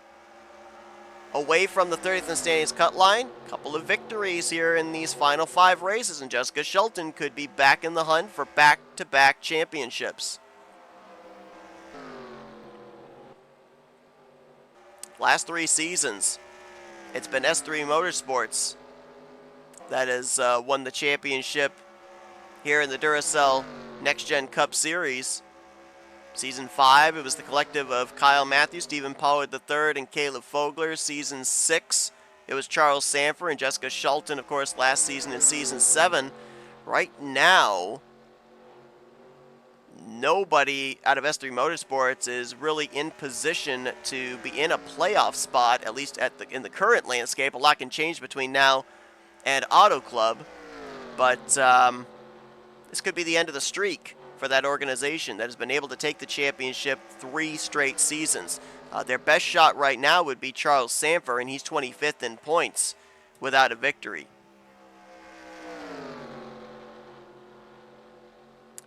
Speaker 7: away from the 30th in standings cut line. Couple of victories here in these final 5 races, and Jessica Shelton could be back in the hunt for back-to-back championships. Last 3 seasons, it's been S3 Motorsports that has won the championship here in the Duracell Next Gen Cup Series. Season 5, it was the collective of Kyle Matthews, Stephen Pollard III, and Caleb Fogler. Season 6, it was Charles Sanford and Jessica Shelton, of course, last season in Season 7. Right now, nobody out of S3 Motorsports is really in position to be in a playoff spot, at least in the current landscape. A lot can change between now and Auto Club, but this could be the end of the streak for that organization that has been able to take the championship 3 straight seasons. Their best shot right now would be Charles Sanford, and he's 25th in points without a victory.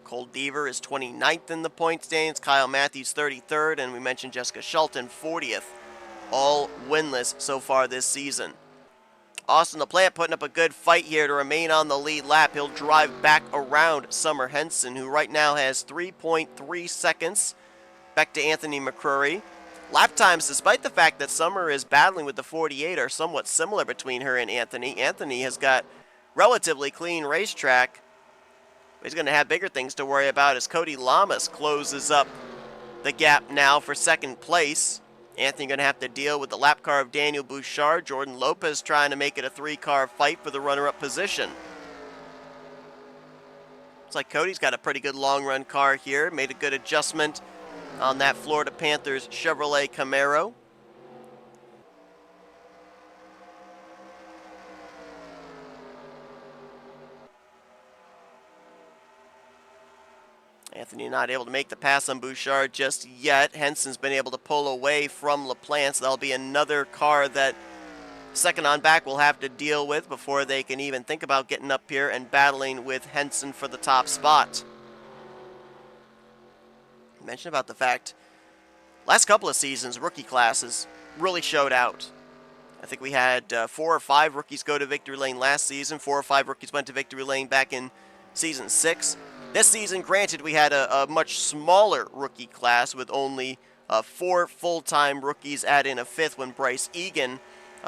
Speaker 7: Cole Deaver is 29th in the point standings, Kyle Matthews 33rd, and we mentioned Jessica Shelton 40th, all winless so far this season. Austin LaPlante putting up a good fight here to remain on the lead lap. He'll drive back around Summer Henson, who right now has 3.3 seconds back to Anthony McCrory. Lap times, despite the fact that Summer is battling with the 48, are somewhat similar between her and Anthony. Anthony has got relatively clean racetrack. He's going to have bigger things to worry about as Cody Lamas closes up the gap now for second place. Anthony going to have to deal with the lap car of Daniel Bouchard. Jordan Lopez trying to make it a 3-car fight for the runner-up position. Looks like Cody's got a pretty good long-run car here. Made a good adjustment on that Florida Panthers Chevrolet Camaro. Anthony not able to make the pass on Bouchard just yet. Henson's been able to pull away from LaPlante, so that'll be another car that second on back will have to deal with before they can even think about getting up here and battling with Henson for the top spot. I mentioned about the fact last couple of seasons, rookie classes really showed out. I think we had 4 or 5 rookies go to victory lane last season. 4 or 5 rookies went to victory lane back in Season 6. This season, granted, we had a much smaller rookie class with only 4 full-time rookies, add in a 5th when Bryce Egan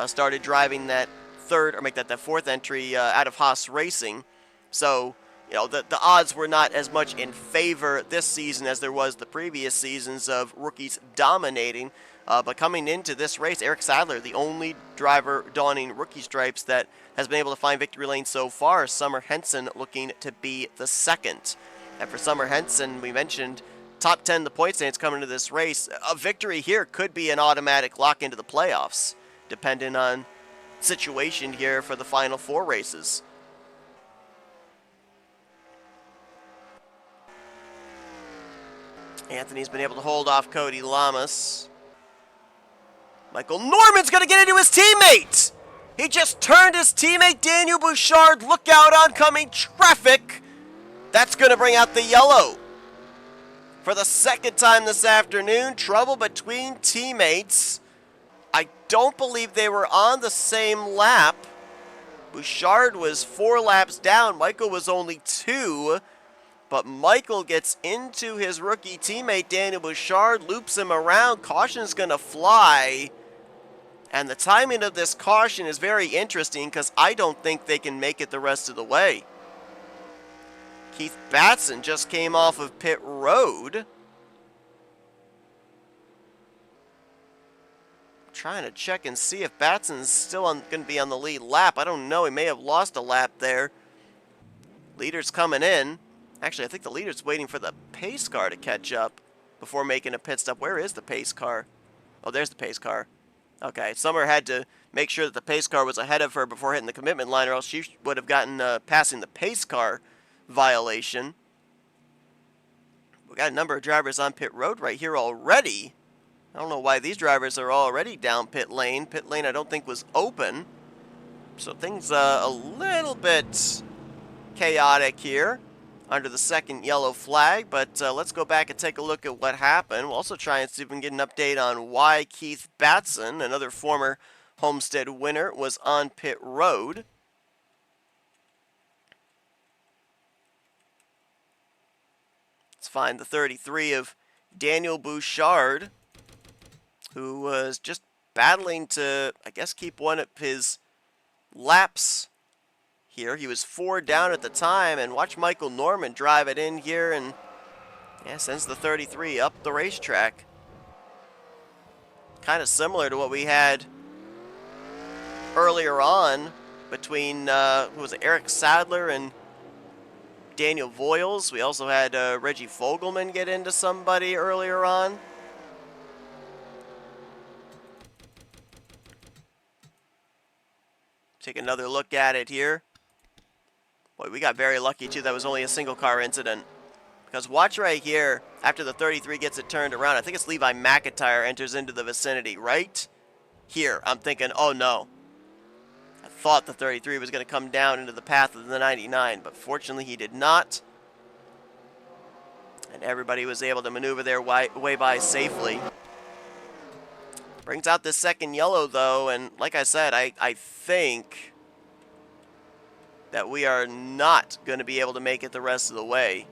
Speaker 7: started driving that that 4th entry out of Haas Racing. So, you know, the odds were not as much in favor this season as there was the previous seasons of rookies dominating. But coming into this race, Eric Sadler, the only driver donning rookie stripes that has been able to find victory lane so far. Summer Henson looking to be the second. And for Summer Henson, we mentioned top 10 the point standings coming into this race. A victory here could be an automatic lock into the playoffs, depending on situation here for the final 4 races. Anthony's been able to hold off Cody Lamas. Michael Norman's going to get into his teammate! He just turned his teammate Daniel Bouchard. Look out, oncoming traffic! That's going to bring out the yellow. For the second time this afternoon, trouble between teammates. I don't believe they were on the same lap. Bouchard was 4 laps down. Michael was only 2. But Michael gets into his rookie teammate Daniel Bouchard, loops him around. Caution's going to fly. And the timing of this caution is very interesting because I don't think they can make it the rest of the way. Keith Batson just came off of pit road. Trying to check and see if Batson's still going to be on the lead lap. I don't know. He may have lost a lap there. Leader's coming in. Actually, I think the leader's waiting for the pace car to catch up before making a pit stop. Where is the pace car? Oh, there's the pace car. Okay, Summer had to make sure that the pace car was ahead of her before hitting the commitment line, or else she would have gotten passing the pace car violation. We got a number of drivers on pit road right here already. I don't know why these drivers are already down pit lane. Pit lane I don't think was open. So things a little bit chaotic here under the second yellow flag, but let's go back and take a look at what happened. We'll also try and see if we can get an update on why Keith Batson, another former Homestead winner, was on pit road. Let's find the 33 of Daniel Bouchard, who was just battling to, I guess, keep one of his laps here. He was 4 down at the time, and watch Michael Norman drive it in here and sends the 33 up the racetrack. Kind of similar to what we had earlier on between who was it, Eric Sadler and Daniel Voiles. We also had Reggie Fogelman get into somebody earlier on. Take another look at it here. Boy, we got very lucky, too. That was only a single-car incident. Because watch right here, after the 33 gets it turned around, I think it's Levi McIntyre enters into the vicinity right here. I'm thinking, oh, no. I thought the 33 was going to come down into the path of the 99, but fortunately he did not. And everybody was able to maneuver their way by safely. Brings out this second yellow, though, and like I said, I think that we are not going to be able to make it the rest of the way.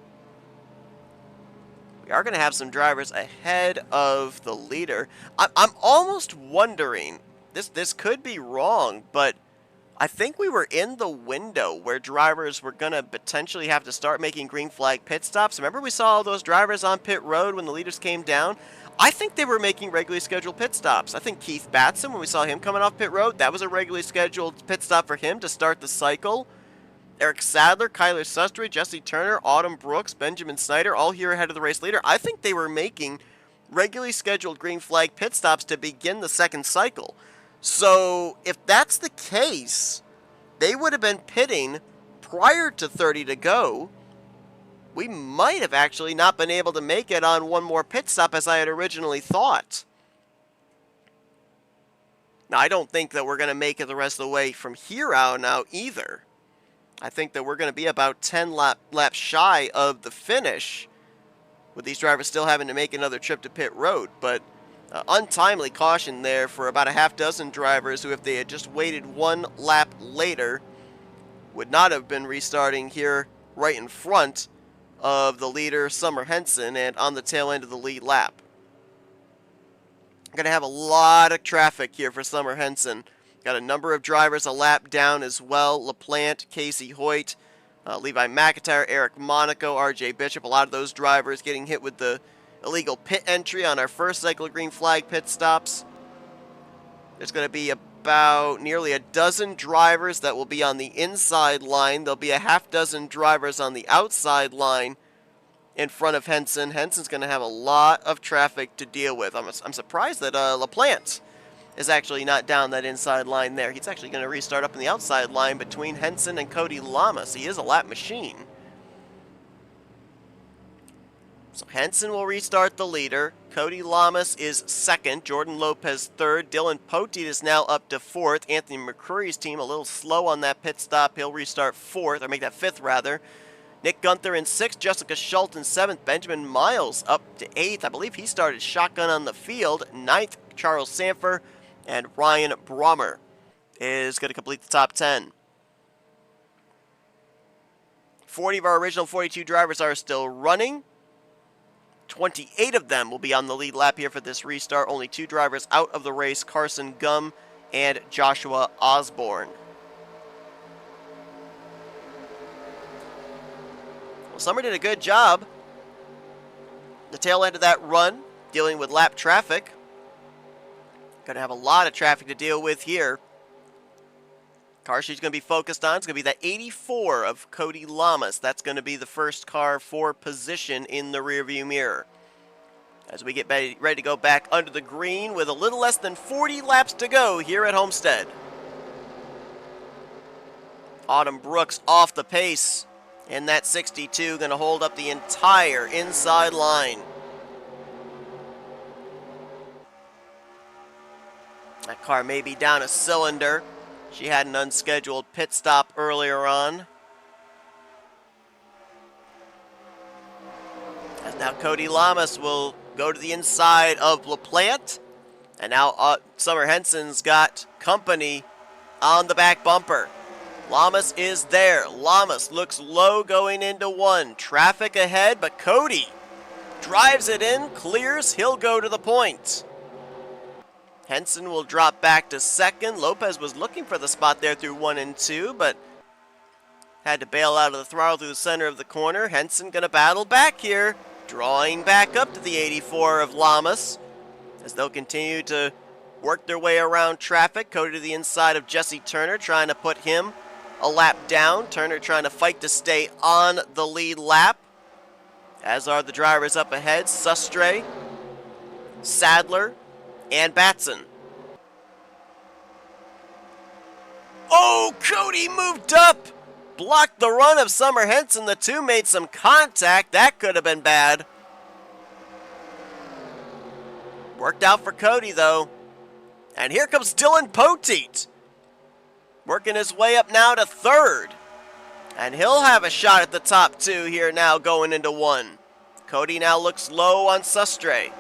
Speaker 7: We are going to have some drivers ahead of the leader. I'm almost wondering, this could be wrong, but I think we were in the window where drivers were going to potentially have to start making green flag pit stops. Remember we saw all those drivers on pit road when the leaders came down? I think they were making regularly scheduled pit stops. I think Keith Batson, when we saw him coming off pit road, that was a regularly scheduled pit stop for him to start the cycle. Eric Sadler, Kyler Sustry, Jesse Turner, Autumn Brooks, Benjamin Snyder, all here ahead of the race leader. I think they were making regularly scheduled green flag pit stops to begin the second cycle. So if that's the case, they would have been pitting prior to 30 to go. We might have actually not been able to make it on one more pit stop as I had originally thought. Now, I don't think that we're going to make it the rest of the way from here out now either. I think that we're going to be about 10 laps shy of the finish, with these drivers still having to make another trip to pit road. But untimely caution there for about a half dozen drivers who, if they had just waited one lap later, would not have been restarting here right in front of the leader, Summer Henson, and on the tail end of the lead lap. Going to have a lot of traffic here for Summer Henson. Got a number of drivers a lap down as well. LaPlante, Casey Hoyt, Levi McIntyre, Eric Monaco, RJ Bishop. A lot of those drivers getting hit with the illegal pit entry on our first cycle of green flag pit stops. There's going to be about nearly a dozen drivers that will be on the inside line. There'll be a half dozen drivers on the outside line in front of Henson. Henson's going to have a lot of traffic to deal with. I'm surprised that LaPlante is actually not down that inside line there. He's actually going to restart up in the outside line between Henson and Cody Lamas. He is a lap machine. So Henson will restart the leader. Cody Lamas is second. Jordan Lopez third. Dylan Poteet is now up to fourth. Anthony McCurry's team a little slow on that pit stop. He'll restart fourth, or make that fifth rather. Nick Gunther in 6th, Jessica Schultz in 7th, Benjamin Miles up to 8th. I believe he started shotgun on the field. 9th, Charles Sanfer, and Ryan Brommer is going to complete the top 10. 40 of our original 42 drivers are still running. 28 of them will be on the lead lap here for this restart. Only 2 drivers out of the race, Carson Gum and Joshua Osborne. Well, Summer did a good job. The tail end of that run, dealing with lap traffic. Going to have a lot of traffic to deal with here. Car she's going to be focused on is going to be that 84 of Cody Lamas. That's going to be the first car for position in the rearview mirror. As we get ready to go back under the green with a little less than 40 laps to go here at Homestead. Autumn Brooks off the pace. And that 62 going to hold up the entire inside line. That car may be down a cylinder. She had an unscheduled pit stop earlier on. As now Cody Lamas will go to the inside of LaPlante. And now Summer Henson's got company on the back bumper. Lamas is there. Lamas looks low going into 1. Traffic ahead, but Cody drives it in, clears, he'll go to the point. Henson will drop back to 2nd. Lopez was looking for the spot there through 1 and 2, but had to bail out of the throttle through the center of the corner. Henson gonna battle back here, drawing back up to the 84 of Lamas as they'll continue to work their way around traffic. Cody to the inside of Jesse Turner, trying to put him a lap down. Turner trying to fight to stay on the lead lap, as are the drivers up ahead, Sustre, Sadler, and Batson. Oh, Cody moved up, blocked the run of Summer Henson. The two made some contact. That could have been bad. Worked out for Cody, though. And here comes Dylan Poteet, working his way up now to 3rd. And he'll have a shot at the top 2 here now going into 1. Cody now looks low on Sustre.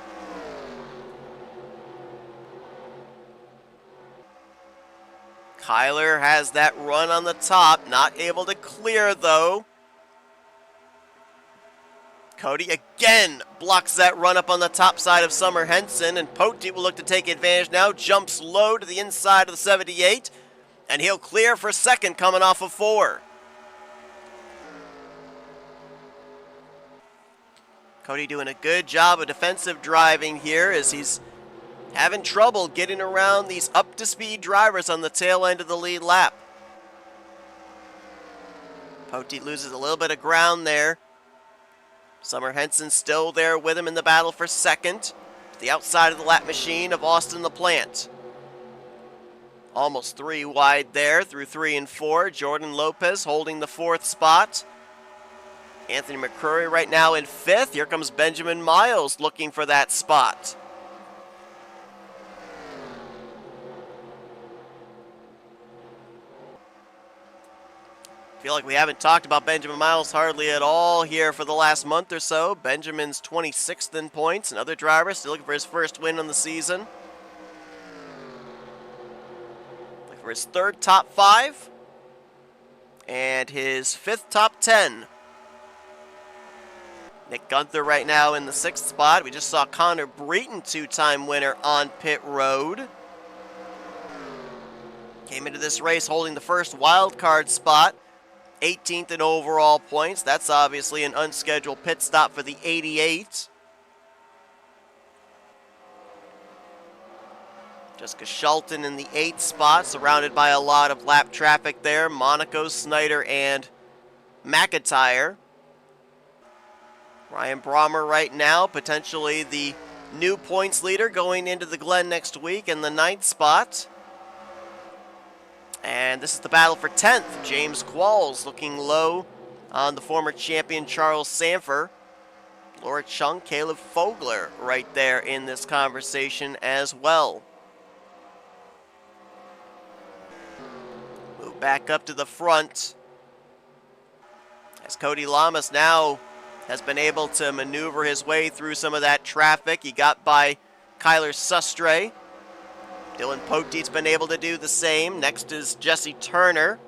Speaker 7: Kyler has that run on the top, not able to clear though. Cody again blocks that run up on the top side of Summer Henson, and Poteet will look to take advantage now, jumps low to the inside of the 78, and he'll clear for 2nd coming off of 4. Cody doing a good job of defensive driving here as he's having trouble getting around these up-to-speed drivers on the tail end of the lead lap. Poteet loses a little bit of ground there. Summer Henson still there with him in the battle for 2nd. To the outside of the lap machine of Austin LaPlante. Almost 3 wide there through 3 and 4. Jordan Lopez holding the 4th spot. Anthony McCurry right now in 5th. Here comes Benjamin Miles looking for that spot. I feel like we haven't talked about Benjamin Miles hardly at all here for the last month or so. Benjamin's 26th in points. Another driver still looking for his first win on the season. Looking for his 3rd top 5 and his 5th top 10. Nick Gunther right now in the 6th spot. We just saw Connor Breton, 2-time winner, on pit road. Came into this race holding the first wild card spot. 18th in overall points. That's obviously an unscheduled pit stop for the 88. Jessica Shelton in the 8th spot, surrounded by a lot of lap traffic there. Monaco, Snyder, and McIntyre. Ryan Brommer right now, potentially the new points leader going into the Glen next week in the 9th spot. And this is the battle for 10th. James Qualls looking low on the former champion Charles Sanford. Laura Chung, Caleb Fogler right there in this conversation as well. Move back up to the front as Cody Lamas now has been able to maneuver his way through some of that traffic. He got by Kyler Sustre. Dylan Poteet's been able to do the same. Next is Jesse Turner.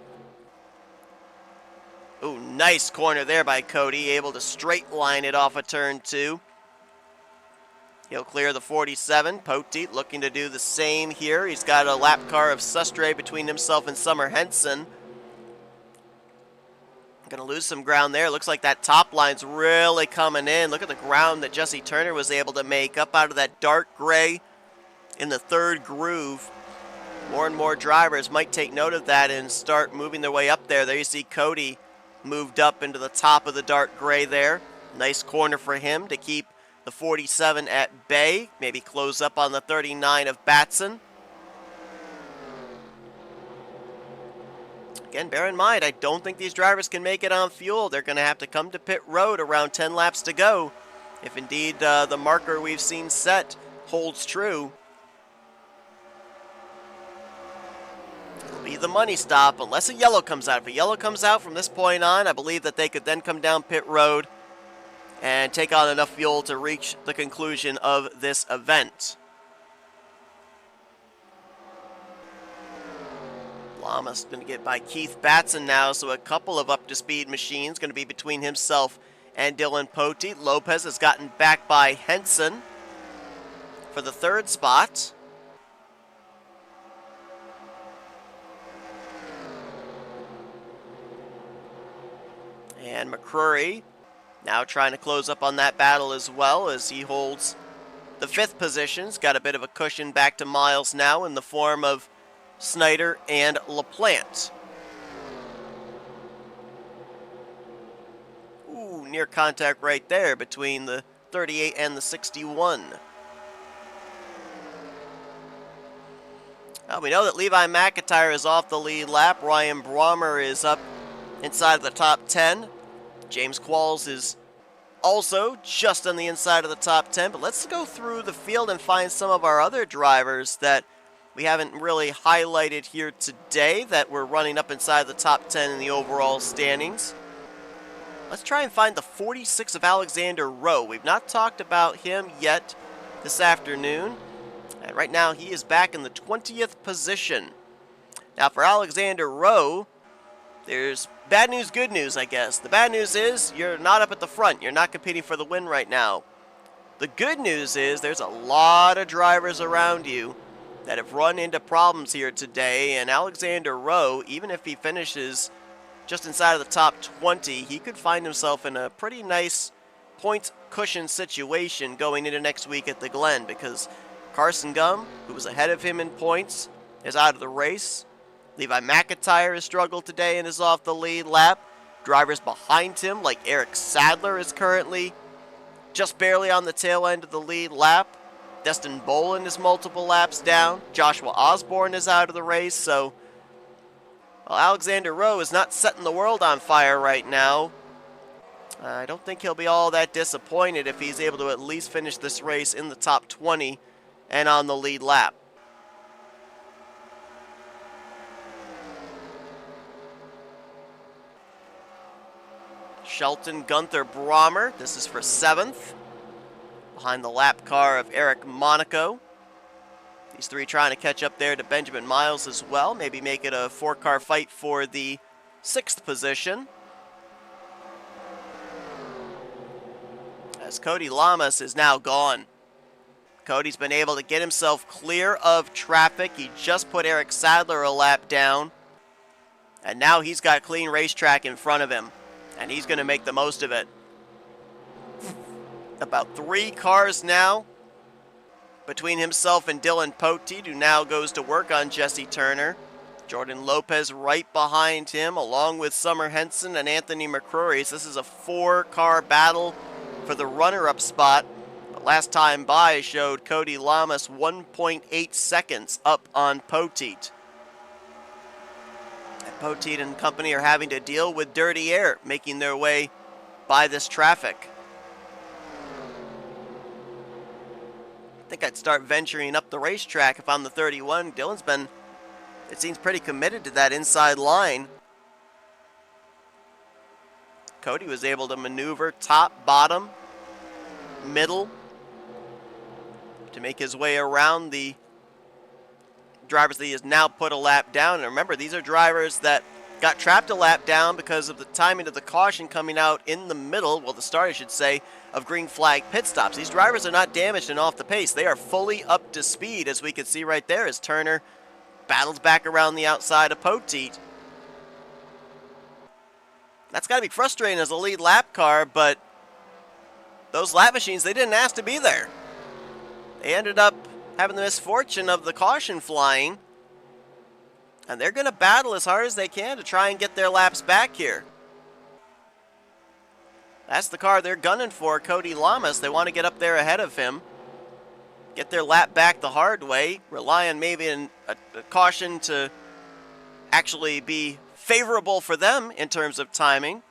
Speaker 7: Ooh, nice corner there by Cody, able to straight line it off of turn 2. He'll clear the 47. Poteet looking to do the same here. He's got a lap car of Sustre between himself and Summer Henson. Going to lose some ground there. Looks like that top line's really coming in. Look at the ground that Jesse Turner was able to make up out of that dark gray in the 3rd groove. More and more drivers might take note of that and start moving their way up there. There you see Cody moved up into the top of the dark gray there. Nice corner for him to keep the 47 at bay. Maybe close up on the 39 of Batson. Again, bear in mind, I don't think these drivers can make it on fuel. They're going to have to come to pit road around 10 laps to go, if indeed the marker we've seen set holds true. It'll be the money stop unless a yellow comes out. If a yellow comes out from this point on, I believe that they could then come down pit road and take on enough fuel to reach the conclusion of this event. Lamas going to get by Keith Batson now, so a couple of up-to-speed machines going to be between himself and Dylan Poteet. Lopez has gotten back by Henson for the 3rd spot. And McCrory now trying to close up on that battle as well as he holds the 5th position. He's got a bit of a cushion back to Miles now in the form of Snyder and LaPlante. Ooh, near contact right there between the 38 and the 61. Well, we know that Levi McIntyre is off the lead lap. Ryan Brommer is up inside of the top 10. James Qualls is also just on the inside of the top 10. But let's go through the field and find some of our other drivers that we haven't really highlighted here today that we're running up inside the top 10 in the overall standings. Let's try and find the 46 of Alexander Rowe. We've not talked about him yet this afternoon. And right now he is back in the 20th position. Now for Alexander Rowe, there's bad news, good news, I guess. The bad news is you're not up at the front. You're not competing for the win right now. The good news is there's a lot of drivers around you that have run into problems here today, and Alexander Rowe, even if he finishes just inside of the top 20, he could find himself in a pretty nice point cushion situation going into next week at the Glen, because Carson Gum, who was ahead of him in points, is out of the race. Levi McIntyre has struggled today and is off the lead lap. Drivers behind him, like Eric Sadler, is currently just barely on the tail end of the lead lap. Destin Bolin is multiple laps down. Joshua Osborne is out of the race. So, well, Alexander Rowe is not setting the world on fire right now. I don't think he'll be all that disappointed if he's able to at least finish this race in the top 20 and on the lead lap. Shelton, Gunther, Brommer. This is for 7th. Behind the lap car of Eric Monaco. These three trying to catch up there to Benjamin Miles as well. Maybe make it a 4-car fight for the 6th position. as Cody Lamas is now gone. Cody's been able to get himself clear of traffic. He just put Eric Sadler a lap down. And now he's got clean racetrack in front of him. And he's going to make the most of it. About 3 cars now between himself and Dylan Poteet, who now goes to work on Jesse Turner. Jordan Lopez right behind him, along with Summer Henson and Anthony McCrory. So this is a 4-car battle for the runner-up spot. But last time by showed Cody Lamas 1.8 seconds up on Poteet. And Poteet and company are having to deal with dirty air, making their way by this traffic. I think I'd start venturing up the racetrack if I'm the 31. Dylan's been, it seems, pretty committed to that inside line. Cody was able to maneuver top, bottom, middle to make his way around the drivers that he has now put a lap down. And remember, these are drivers that got trapped a lap down because of the timing of the caution coming out in the middle, well, the start, I should say, of green flag pit stops. These drivers are not damaged and off the pace. They are fully up to speed, as we can see right there, as Turner battles back around the outside of Poteet. That's got to be frustrating as a lead lap car, but those lap machines, they didn't ask to be there. They ended up having the misfortune of the caution flying, and they're going to battle as hard as they can to try and get their laps back here. That's the car they're gunning for, Cody Lamas. They want to get up there ahead of him, get their lap back the hard way, rely on maybe a caution to actually be favorable for them in terms of timing.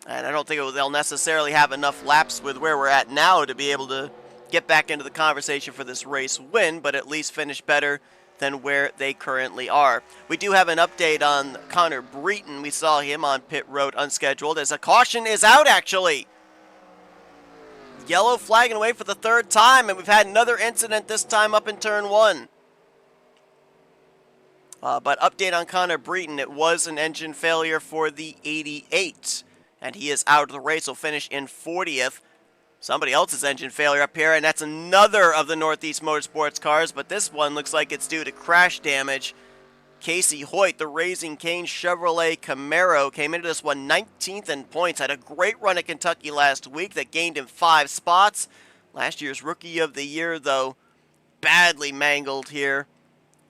Speaker 7: And I don't think they'll necessarily have enough laps with where we're at now to be able to get back into the conversation for this race win, but at least finish better than where they currently are. We do have an update on Connor Breton. We saw him on pit road unscheduled as a caution is out, actually. Yellow flagging away for the 3rd time, and we've had another incident this time up in turn 1. But update on Connor Breton, it was an engine failure for the 88, and he is out of the race. He'll finish in 40th. Somebody else's engine failure up here, and that's another of the Northeast Motorsports cars, but this one looks like it's due to crash damage. Casey Hoyt, the Raising Cane Chevrolet Camaro, came into this one 19th in points. Had a great run at Kentucky last week that gained him 5 spots. Last year's Rookie of the Year, though, badly mangled here.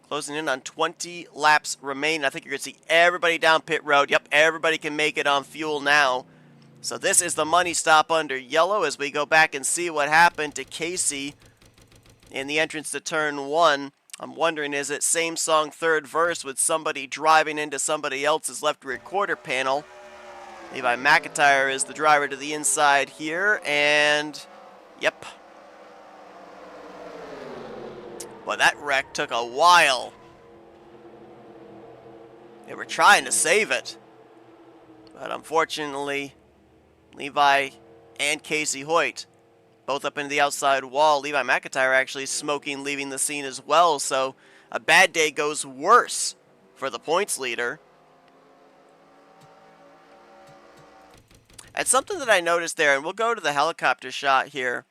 Speaker 7: Closing in on 20 laps remaining. I think you're going to see everybody down pit road. Yep, everybody can make it on fuel now. So this is the money stop under yellow as we go back and see what happened to Casey in the entrance to turn 1. I'm wondering, is it same song, 3rd verse with somebody driving into somebody else's left rear quarter panel? Levi McIntyre is the driver to the inside here, and yep. Well, that wreck took a while. They were trying to save it, but unfortunately, Levi and Casey Hoyt both up into the outside wall. Levi McIntyre actually smoking, leaving the scene as well. So a bad day goes worse for the points leader. And something that I noticed there, and we'll go to the helicopter shot here.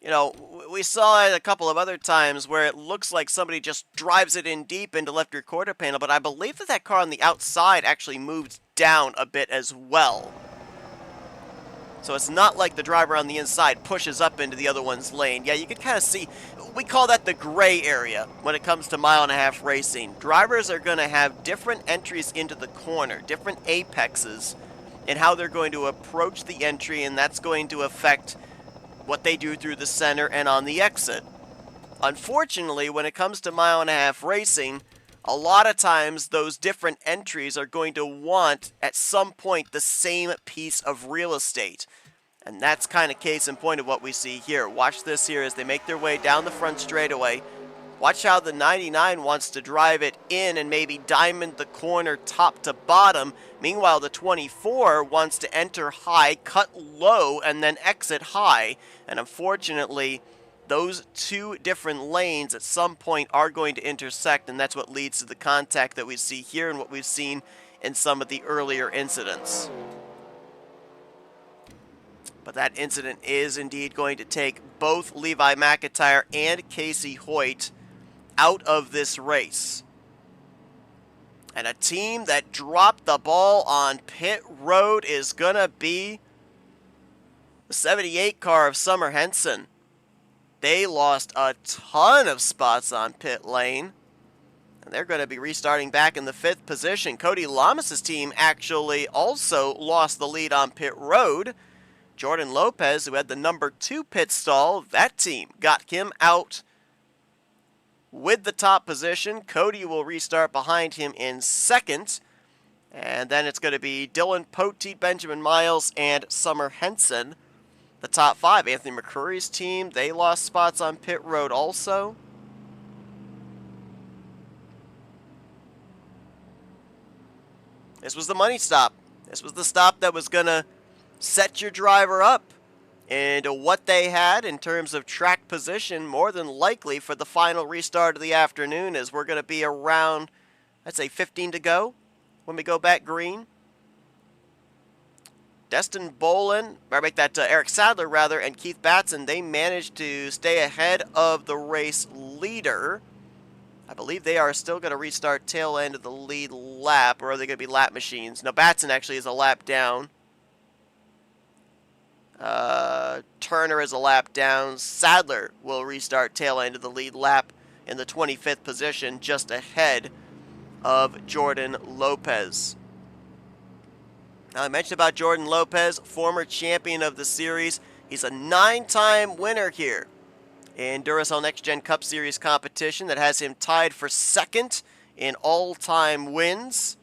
Speaker 7: You know, we saw it a couple of other times where it looks like somebody just drives it in deep into left rear quarter panel, but I believe that that car on the outside actually moves down a bit as well. So it's not like the driver on the inside pushes up into the other one's lane. Yeah, you can kind of see, we call that the gray area when it comes to mile-and-a-half racing. Drivers are going to have different entries into the corner, different apexes, and how they're going to approach the entry, and that's going to affect what they do through the center and on the exit. Unfortunately, when it comes to mile-and-a-half racing, a lot of times those different entries are going to want at some point the same piece of real estate. And that's kind of case in point of what we see here. Watch this here as they make their way down the front straightaway. Watch how the 99 wants to drive it in and maybe diamond the corner top to bottom. Meanwhile, the 24 wants to enter high, cut low, and then exit high. And unfortunately, those two different lanes at some point are going to intersect, and that's what leads to the contact that we see here and what we've seen in some of the earlier incidents. But that incident is indeed going to take both Levi McIntyre and Casey Hoyt out of this race. And a team that dropped the ball on pit road is going to be the 78 car of Summer Henson. They lost a ton of spots on pit lane. And they're going to be restarting back in the 5th position. Cody Lamas' team actually also lost the lead on pit road. Jordan Lopez, who had the number 2 pit stall, that team got him out with the top position. Cody will restart behind him in 2nd. And then it's going to be Dylan Poteet, Benjamin Miles, and Summer Henson. The top 5. Anthony McCurry's team, they lost spots on pit road also. This was the money stop. This was the stop that was going to set your driver up into what they had in terms of track position, more than likely for the final restart of the afternoon, as we're going to be around, I'd say 15 to go when we go back green. Destin Bolin, or make that Eric Sadler rather, and Keith Batson, they managed to stay ahead of the race leader. I believe they are still going to restart tail end of the lead lap, or are they going to be lap machines? No, Batson actually is a lap down. Turner is a lap down. Sadler will restart tail end of the lead lap in the 25th position, just ahead of Jordan Lopez. Now, I mentioned about Jordan Lopez, former champion of the series. He's a 9-time winner here in Duracell Next Gen Cup Series competition that has him tied for 2nd in all-time wins.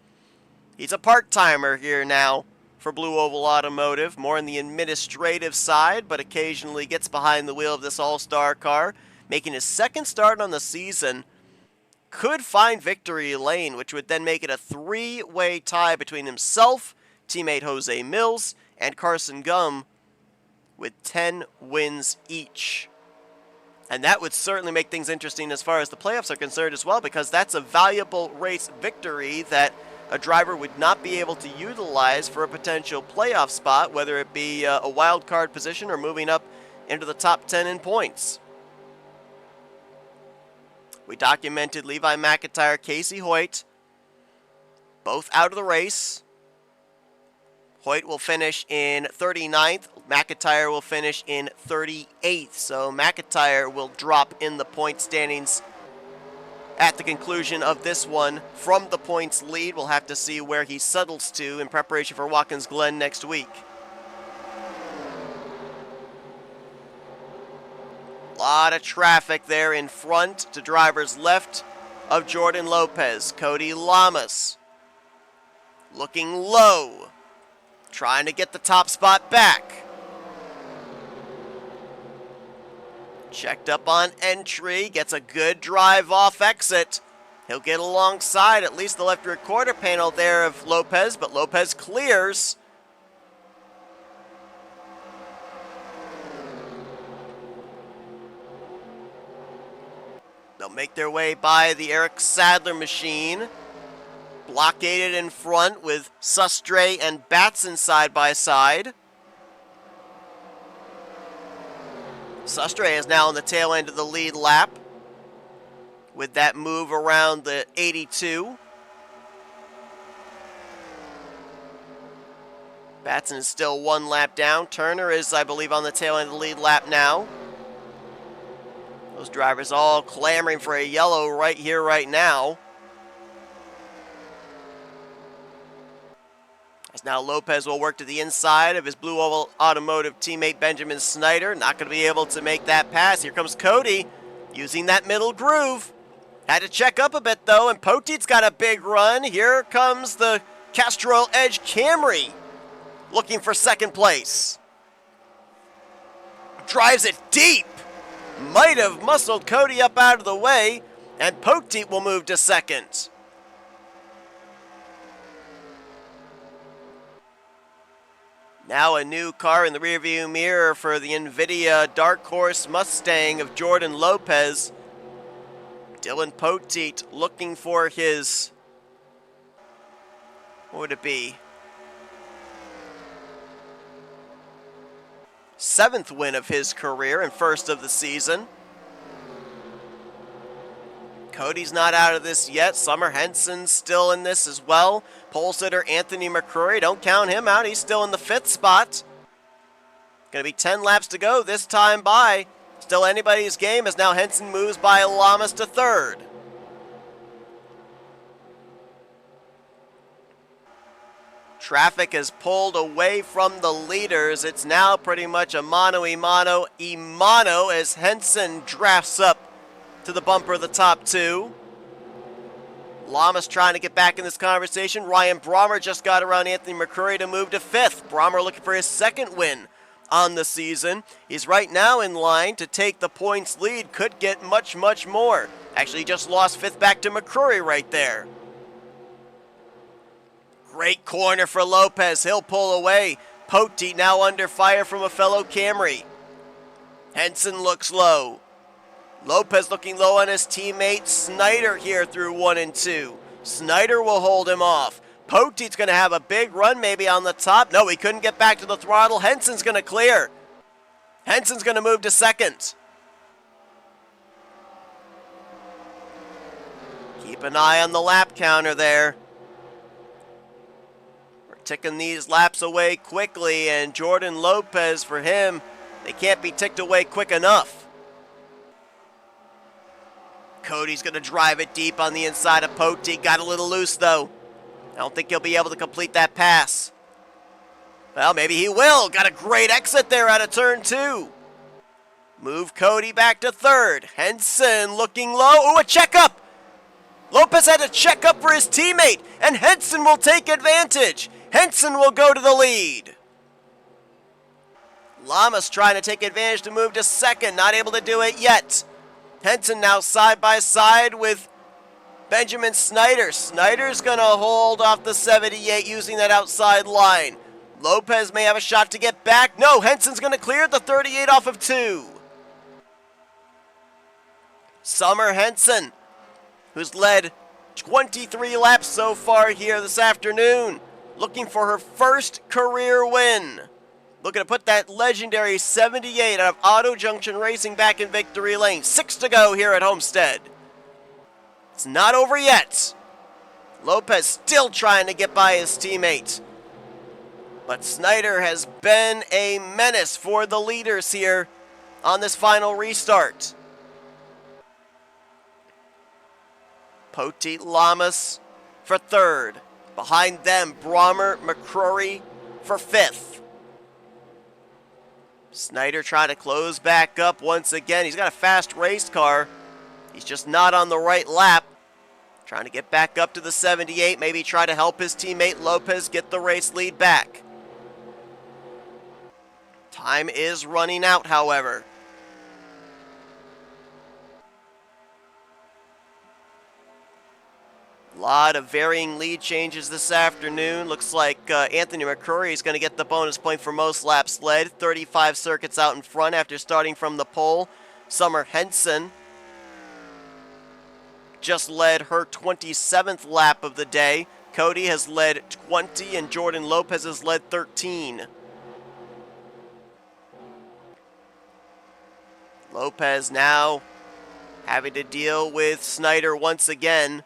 Speaker 7: He's a part-timer here now for Blue Oval Automotive, more on the administrative side, but occasionally gets behind the wheel of this all-star car, making his 2nd start on the season. Could find victory lane, which would then make it a 3-way tie between himself, teammate Jose Mills, and Carson Gum, with 10 wins each. And that would certainly make things interesting as far as the playoffs are concerned as well, because that's a valuable race victory that a driver would not be able to utilize for a potential playoff spot, whether it be a wild card position or moving up into the top 10 in points. We documented Levi McIntyre, Casey Hoyt, both out of the race. Hoyt will finish in 39th. McIntyre will finish in 38th. So McIntyre will drop in the point standings at the conclusion of this one from the points lead. We'll have to see where he settles to in preparation for Watkins Glen next week. A lot of traffic there in front to drivers left of Jordan Lopez. Cody Lamas looking low, trying to get the top spot back. Checked up on entry, gets a good drive off exit. He'll get alongside at least the left rear quarter panel there of Lopez, but Lopez clears. They'll make their way by the Eric Sadler machine. Blockaded in front with Sustre and Batson side by side. Sustre is now on the tail end of the lead lap with that move around the 82. Batson is still 1 lap down. Turner is, I believe, on the tail end of the lead lap now. Those drivers all clamoring for a yellow right here, right now. As now Lopez will work to the inside of his Blue Oval Automotive teammate Benjamin Snyder. Not going to be able to make that pass. Here comes Cody using that middle groove. Had to check up a bit though, and Poteet's got a big run. Here comes the Castrol Edge Camry looking for 2nd place. Drives it deep. Might have muscled Cody up out of the way, and Poteet will move to 2nd. Now a new car in the rearview mirror for the NVIDIA Dark Horse Mustang of Jordan Lopez. Dylan Poteet looking for his, what would it be? 7th win of his career and first of the season. Cody's not out of this yet. Summer Henson's still in this as well. Pole sitter Anthony McCrory, don't count him out. He's still in the 5th spot. Going to be 10 laps to go this time by. Still anybody's game as now Henson moves by Lamas to 3rd. Traffic has pulled away from the leaders. It's now pretty much a mano-a-mano as Henson drafts up to the bumper of the top 2. Lamas trying to get back in this conversation. Ryan Brommer just got around Anthony McCrory to move to 5th. Brommer looking for his 2nd win on the season. He's right now in line to take the points lead. Could get much, much more. Actually, he just lost 5th back to McCrory right there. Great corner for Lopez. He'll pull away. Pote now under fire from a fellow Camry. Henson looks low. Lopez looking low on his teammate Snyder here through 1 and 2. Snyder will hold him off. Pote's going to have a big run maybe on the top. No, he couldn't get back to the throttle. Henson's going to clear. Henson's going to move to 2nd. Keep an eye on the lap counter there. We're ticking these laps away quickly, and Jordan Lopez, for him, they can't be ticked away quick enough. Cody's going to drive it deep on the inside of Pote. Got a little loose, though. I don't think he'll be able to complete that pass. Well, maybe he will. Got a great exit there out of turn 2. Move Cody back to 3rd. Henson looking low. Ooh, a checkup. Lopez had a checkup for his teammate, and Henson will take advantage. Henson will go to the lead. Lamas trying to take advantage to move to 2nd. Not able to do it yet. Henson now side by side with Benjamin Snyder. Snyder's going to hold off the 78 using that outside line. Lopez may have a shot to get back. No, Henson's going to clear the 38 off of 2. Summer Henson, who's led 23 laps so far here this afternoon, looking for her first career win. Looking to put that legendary 78 out of Auto Junction Racing back in victory lane. 6 to go here at Homestead. It's not over yet. Lopez still trying to get by his teammate. But Snyder has been a menace for the leaders here on this final restart. Pote Lamas for 3rd. Behind them, Brommer, McCrory for 5th. Snyder trying to close back up once again. He's got a fast race car. He's just not on the right lap. Trying to get back up to the 78. Maybe try to help his teammate Lopez get the race lead back. Time is running out, however. A lot of varying lead changes this afternoon. Looks like Anthony McCrory is going to get the bonus point for most laps led. 35 circuits out in front after starting from the pole. Summer Henson just led her 27th lap of the day. Cody has led 20 and Jordan Lopez has led 13. Lopez now having to deal with Snyder once again.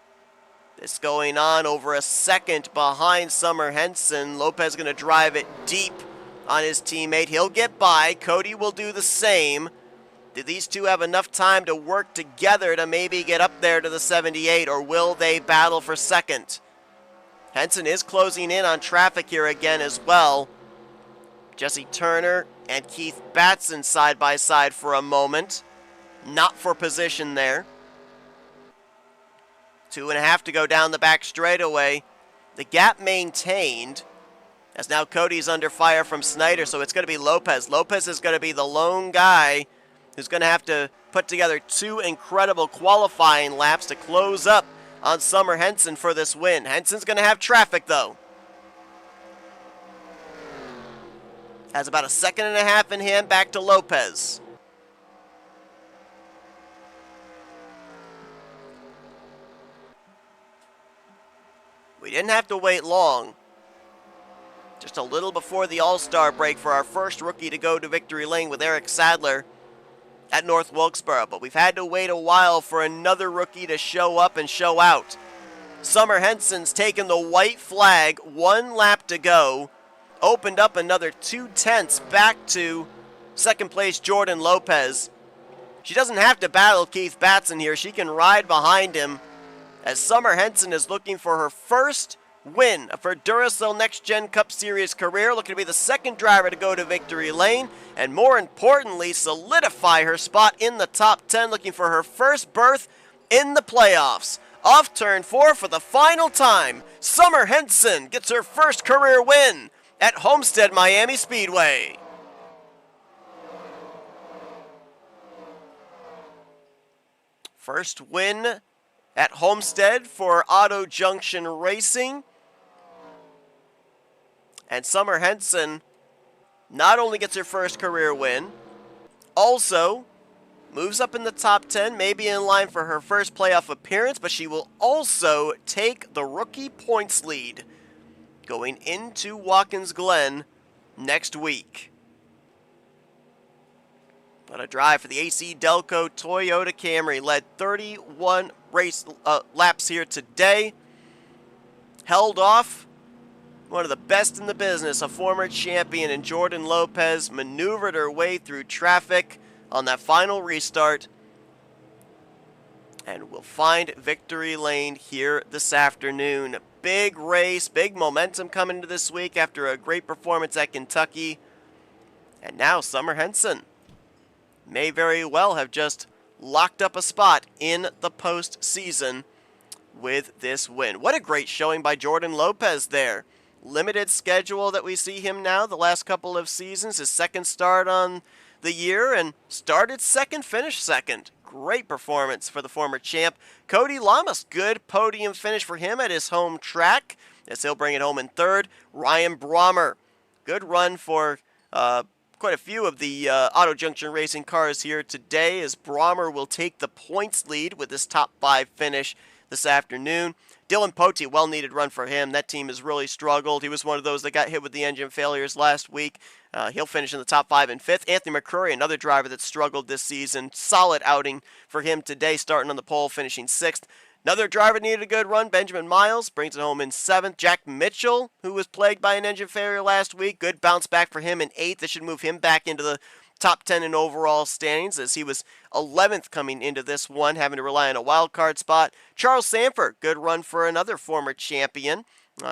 Speaker 7: This going on over a second behind Summer Henson. Lopez going to drive it deep on his teammate. He'll get by. Cody will do the same. Do these two have enough time to work together to maybe get up there to the 78, or will they battle for 2nd? Henson is closing in on traffic here again as well. Jesse Turner and Keith Batson side by side for a moment. Not for position there. 2.5 to go down the back straightaway. The gap maintained, as now Cody's under fire from Snyder, so it's going to be Lopez. Lopez is going to be the lone guy who's going to have to put together 2 incredible qualifying laps to close up on Summer Henson for this win. Henson's going to have traffic, though. Has about a 1.5 in hand back to Lopez. We didn't have to wait long. just a little before the All-Star break for our first rookie to go to victory lane with Eric Sadler at North Wilkesboro. But we've had to wait a while for another rookie to show up and show out. Summer Henson's taken the white flag, 1 lap to go. Opened up another 2/10 back to second place Jordan Lopez. She doesn't have to battle Keith Batson here. She can ride behind him as Summer Henson is looking for her first win of her Duracell Next Gen Cup Series career, looking to be the second driver to go to victory lane, and more importantly, solidify her spot in the top 10, looking for her first berth in the playoffs. Off turn 4 for the final time, Summer Henson gets her first career win at Homestead-Miami Speedway. First win at Homestead for Auto Junction Racing. And Summer Henson not only gets her first career win, also moves up in the top 10, maybe in line for her first playoff appearance, but she will also take the rookie points lead going into Watkins Glen next week. But a drive for the AC Delco Toyota Camry led 31 laps here today. Held off one of the best in the business, a former champion, and Jordan Lopez maneuvered her way through traffic on that final restart. And we'll find victory lane here this afternoon. Big race, big momentum coming into this week after a great performance at Kentucky. And now Summer Henson may very well have just locked up a spot in the postseason with this win. What a great showing by Jordan Lopez there. Limited schedule that we see him now the last couple of seasons. His second start on the year and started second, finished second. Great performance for the former champ. Cody Lamas, good podium finish for him at his home track as he'll bring it home in third. Ryan Brommer, good run for quite a few of the Auto Junction Racing cars here today as Brommer will take the points lead with his top 5 finish this afternoon. Dylan Pote, well-needed run for him. That team has really struggled. He was one of those that got hit with the engine failures last week. He'll finish in the top 5 and 5th. Anthony McCurry, another driver that struggled this season. Solid outing for him today, starting on the pole, finishing 6th. Another driver needed a good run, Benjamin Miles, brings it home in 7th. Jack Mitchell, who was plagued by an engine failure last week, good bounce back for him in 8th. This should move him back into the top 10 in overall standings as he was 11th coming into this one, having to rely on a wild card spot. Charles Sanford, good run for another former champion.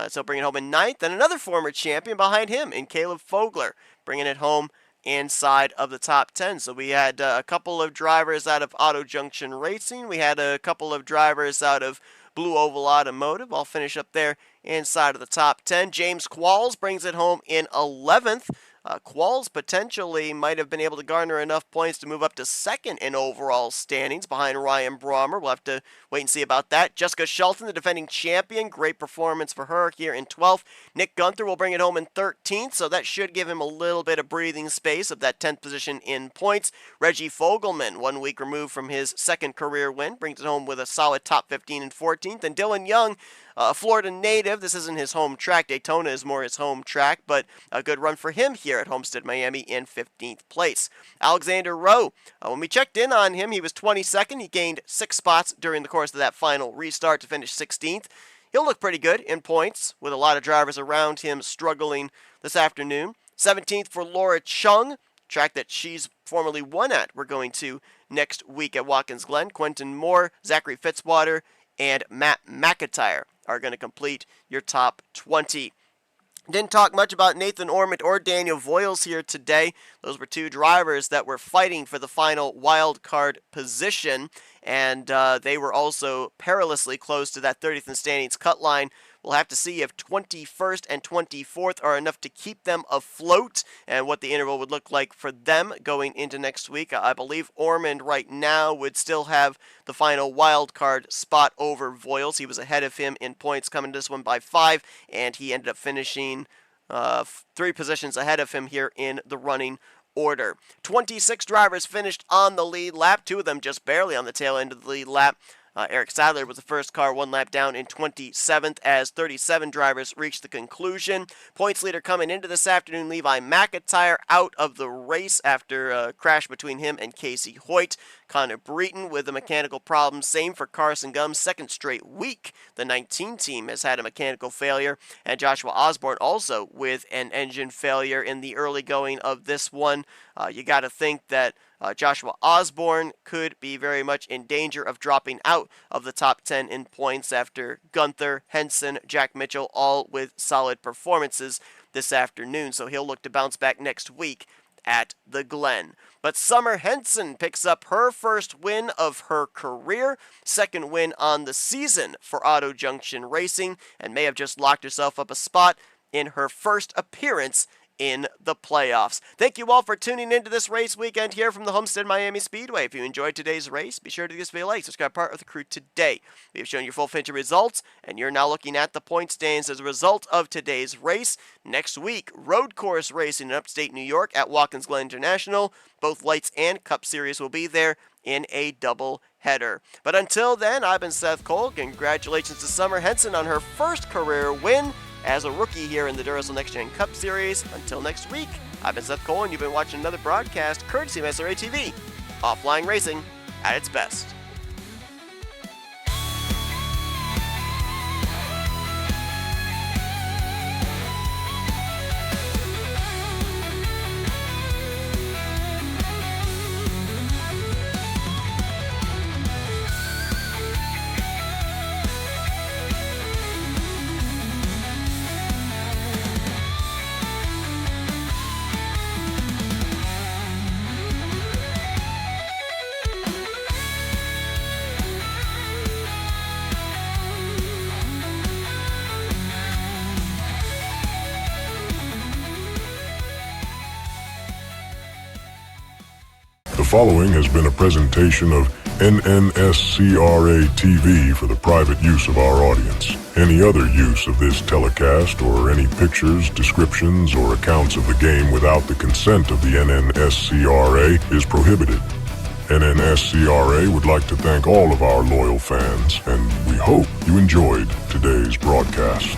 Speaker 7: So bringing it home in 9th, and another former champion behind him in Caleb Fogler, bringing it home inside of the top 10. So we had a couple of drivers out of Auto Junction Racing. We had a couple of drivers out of Blue Oval Automotive. I'll finish up there inside of the top 10. James Qualls brings it home in 11th. Qualls potentially might have been able to garner enough points to move up to 2nd in overall standings behind Ryan Brommer. We'll have to wait and see about that. Jessica Shelton, the defending champion, great performance for her here in 12th. Nick Gunther will bring it home in 13th, so that should give him a little bit of breathing space of that 10th position in points. Reggie Fogelman, 1 week removed from his second career win, brings it home with a solid top 15 and 14th. And Dylan Young, a Florida native. This isn't his home track. Daytona is more his home track, but a good run for him here at Homestead-Miami in 15th place. Alexander Rowe, when we checked in on him, he was 22nd. He gained 6 spots during the course of that final restart to finish 16th. He'll look pretty good in points with a lot of drivers around him struggling this afternoon. 17th for Laura Chung, track that she's formerly won at. We're going to next week at Watkins Glen. Quentin Moore, Zachary Fitzwater, and Matt McIntyre are going to complete your top 20. Didn't talk much about Nathan Ormond or Daniel Voiles here today. Those were 2 drivers that were fighting for the final wild card position, and they were also perilously close to that 30th in standings cut line. We'll have to see if 21st and 24th are enough to keep them afloat and what the interval would look like for them going into next week. I believe Ormond right now would still have the final wild card spot over Voiles. He was ahead of him in points coming to this one by 5, and he ended up finishing 3 positions ahead of him here in the running order. 26 drivers finished on the lead lap, 2 of them just barely on the tail end of the lead lap. Eric Sadler was the first car, 1 lap down in 27th as 37 drivers reached the conclusion. Points leader coming into this afternoon, Levi McIntyre out of the race after a crash between him and Casey Hoyt. Connor Breton with a mechanical problem. Same for Carson Gum. Second straight week, the 19 team has had a mechanical failure. And Joshua Osborne also with an engine failure in the early going of this one. You got to think that Joshua Osborne could be very much in danger of dropping out of the top 10 in points after Gunther, Henson, Jack Mitchell, all with solid performances this afternoon. So he'll look to bounce back next week at the Glen. But Summer Henson picks up her first win of her career, second win on the season for Auto Junction Racing, and may have just locked herself up a spot in her first appearance in the playoffs. Thank you all for tuning into this race weekend here from the Homestead-Miami Speedway. If you enjoyed today's race, be sure to give this video a like, subscribe, part of the crew today. We have shown you full feature results, and you're now looking at the point standings as a result of today's race. Next week, road course racing in upstate New York at Watkins Glen International. Both Lights and Cup Series will be there in a double header. But until then, I've been Seth Cole. Congratulations to Summer Henson on her first career win as a rookie here in the Duracell Next Gen Cup Series. Until next week, I've been Seth Cole, and you've been watching another broadcast courtesy of SRA TV. Offline racing at its best.
Speaker 9: The following has been a presentation of NNSCRA TV for the private use of our audience. Any other use of this telecast or any pictures, descriptions, or accounts of the game without the consent of the NNSCRA is prohibited. NNSCRA would like to thank all of our loyal fans, and we hope you enjoyed today's broadcast.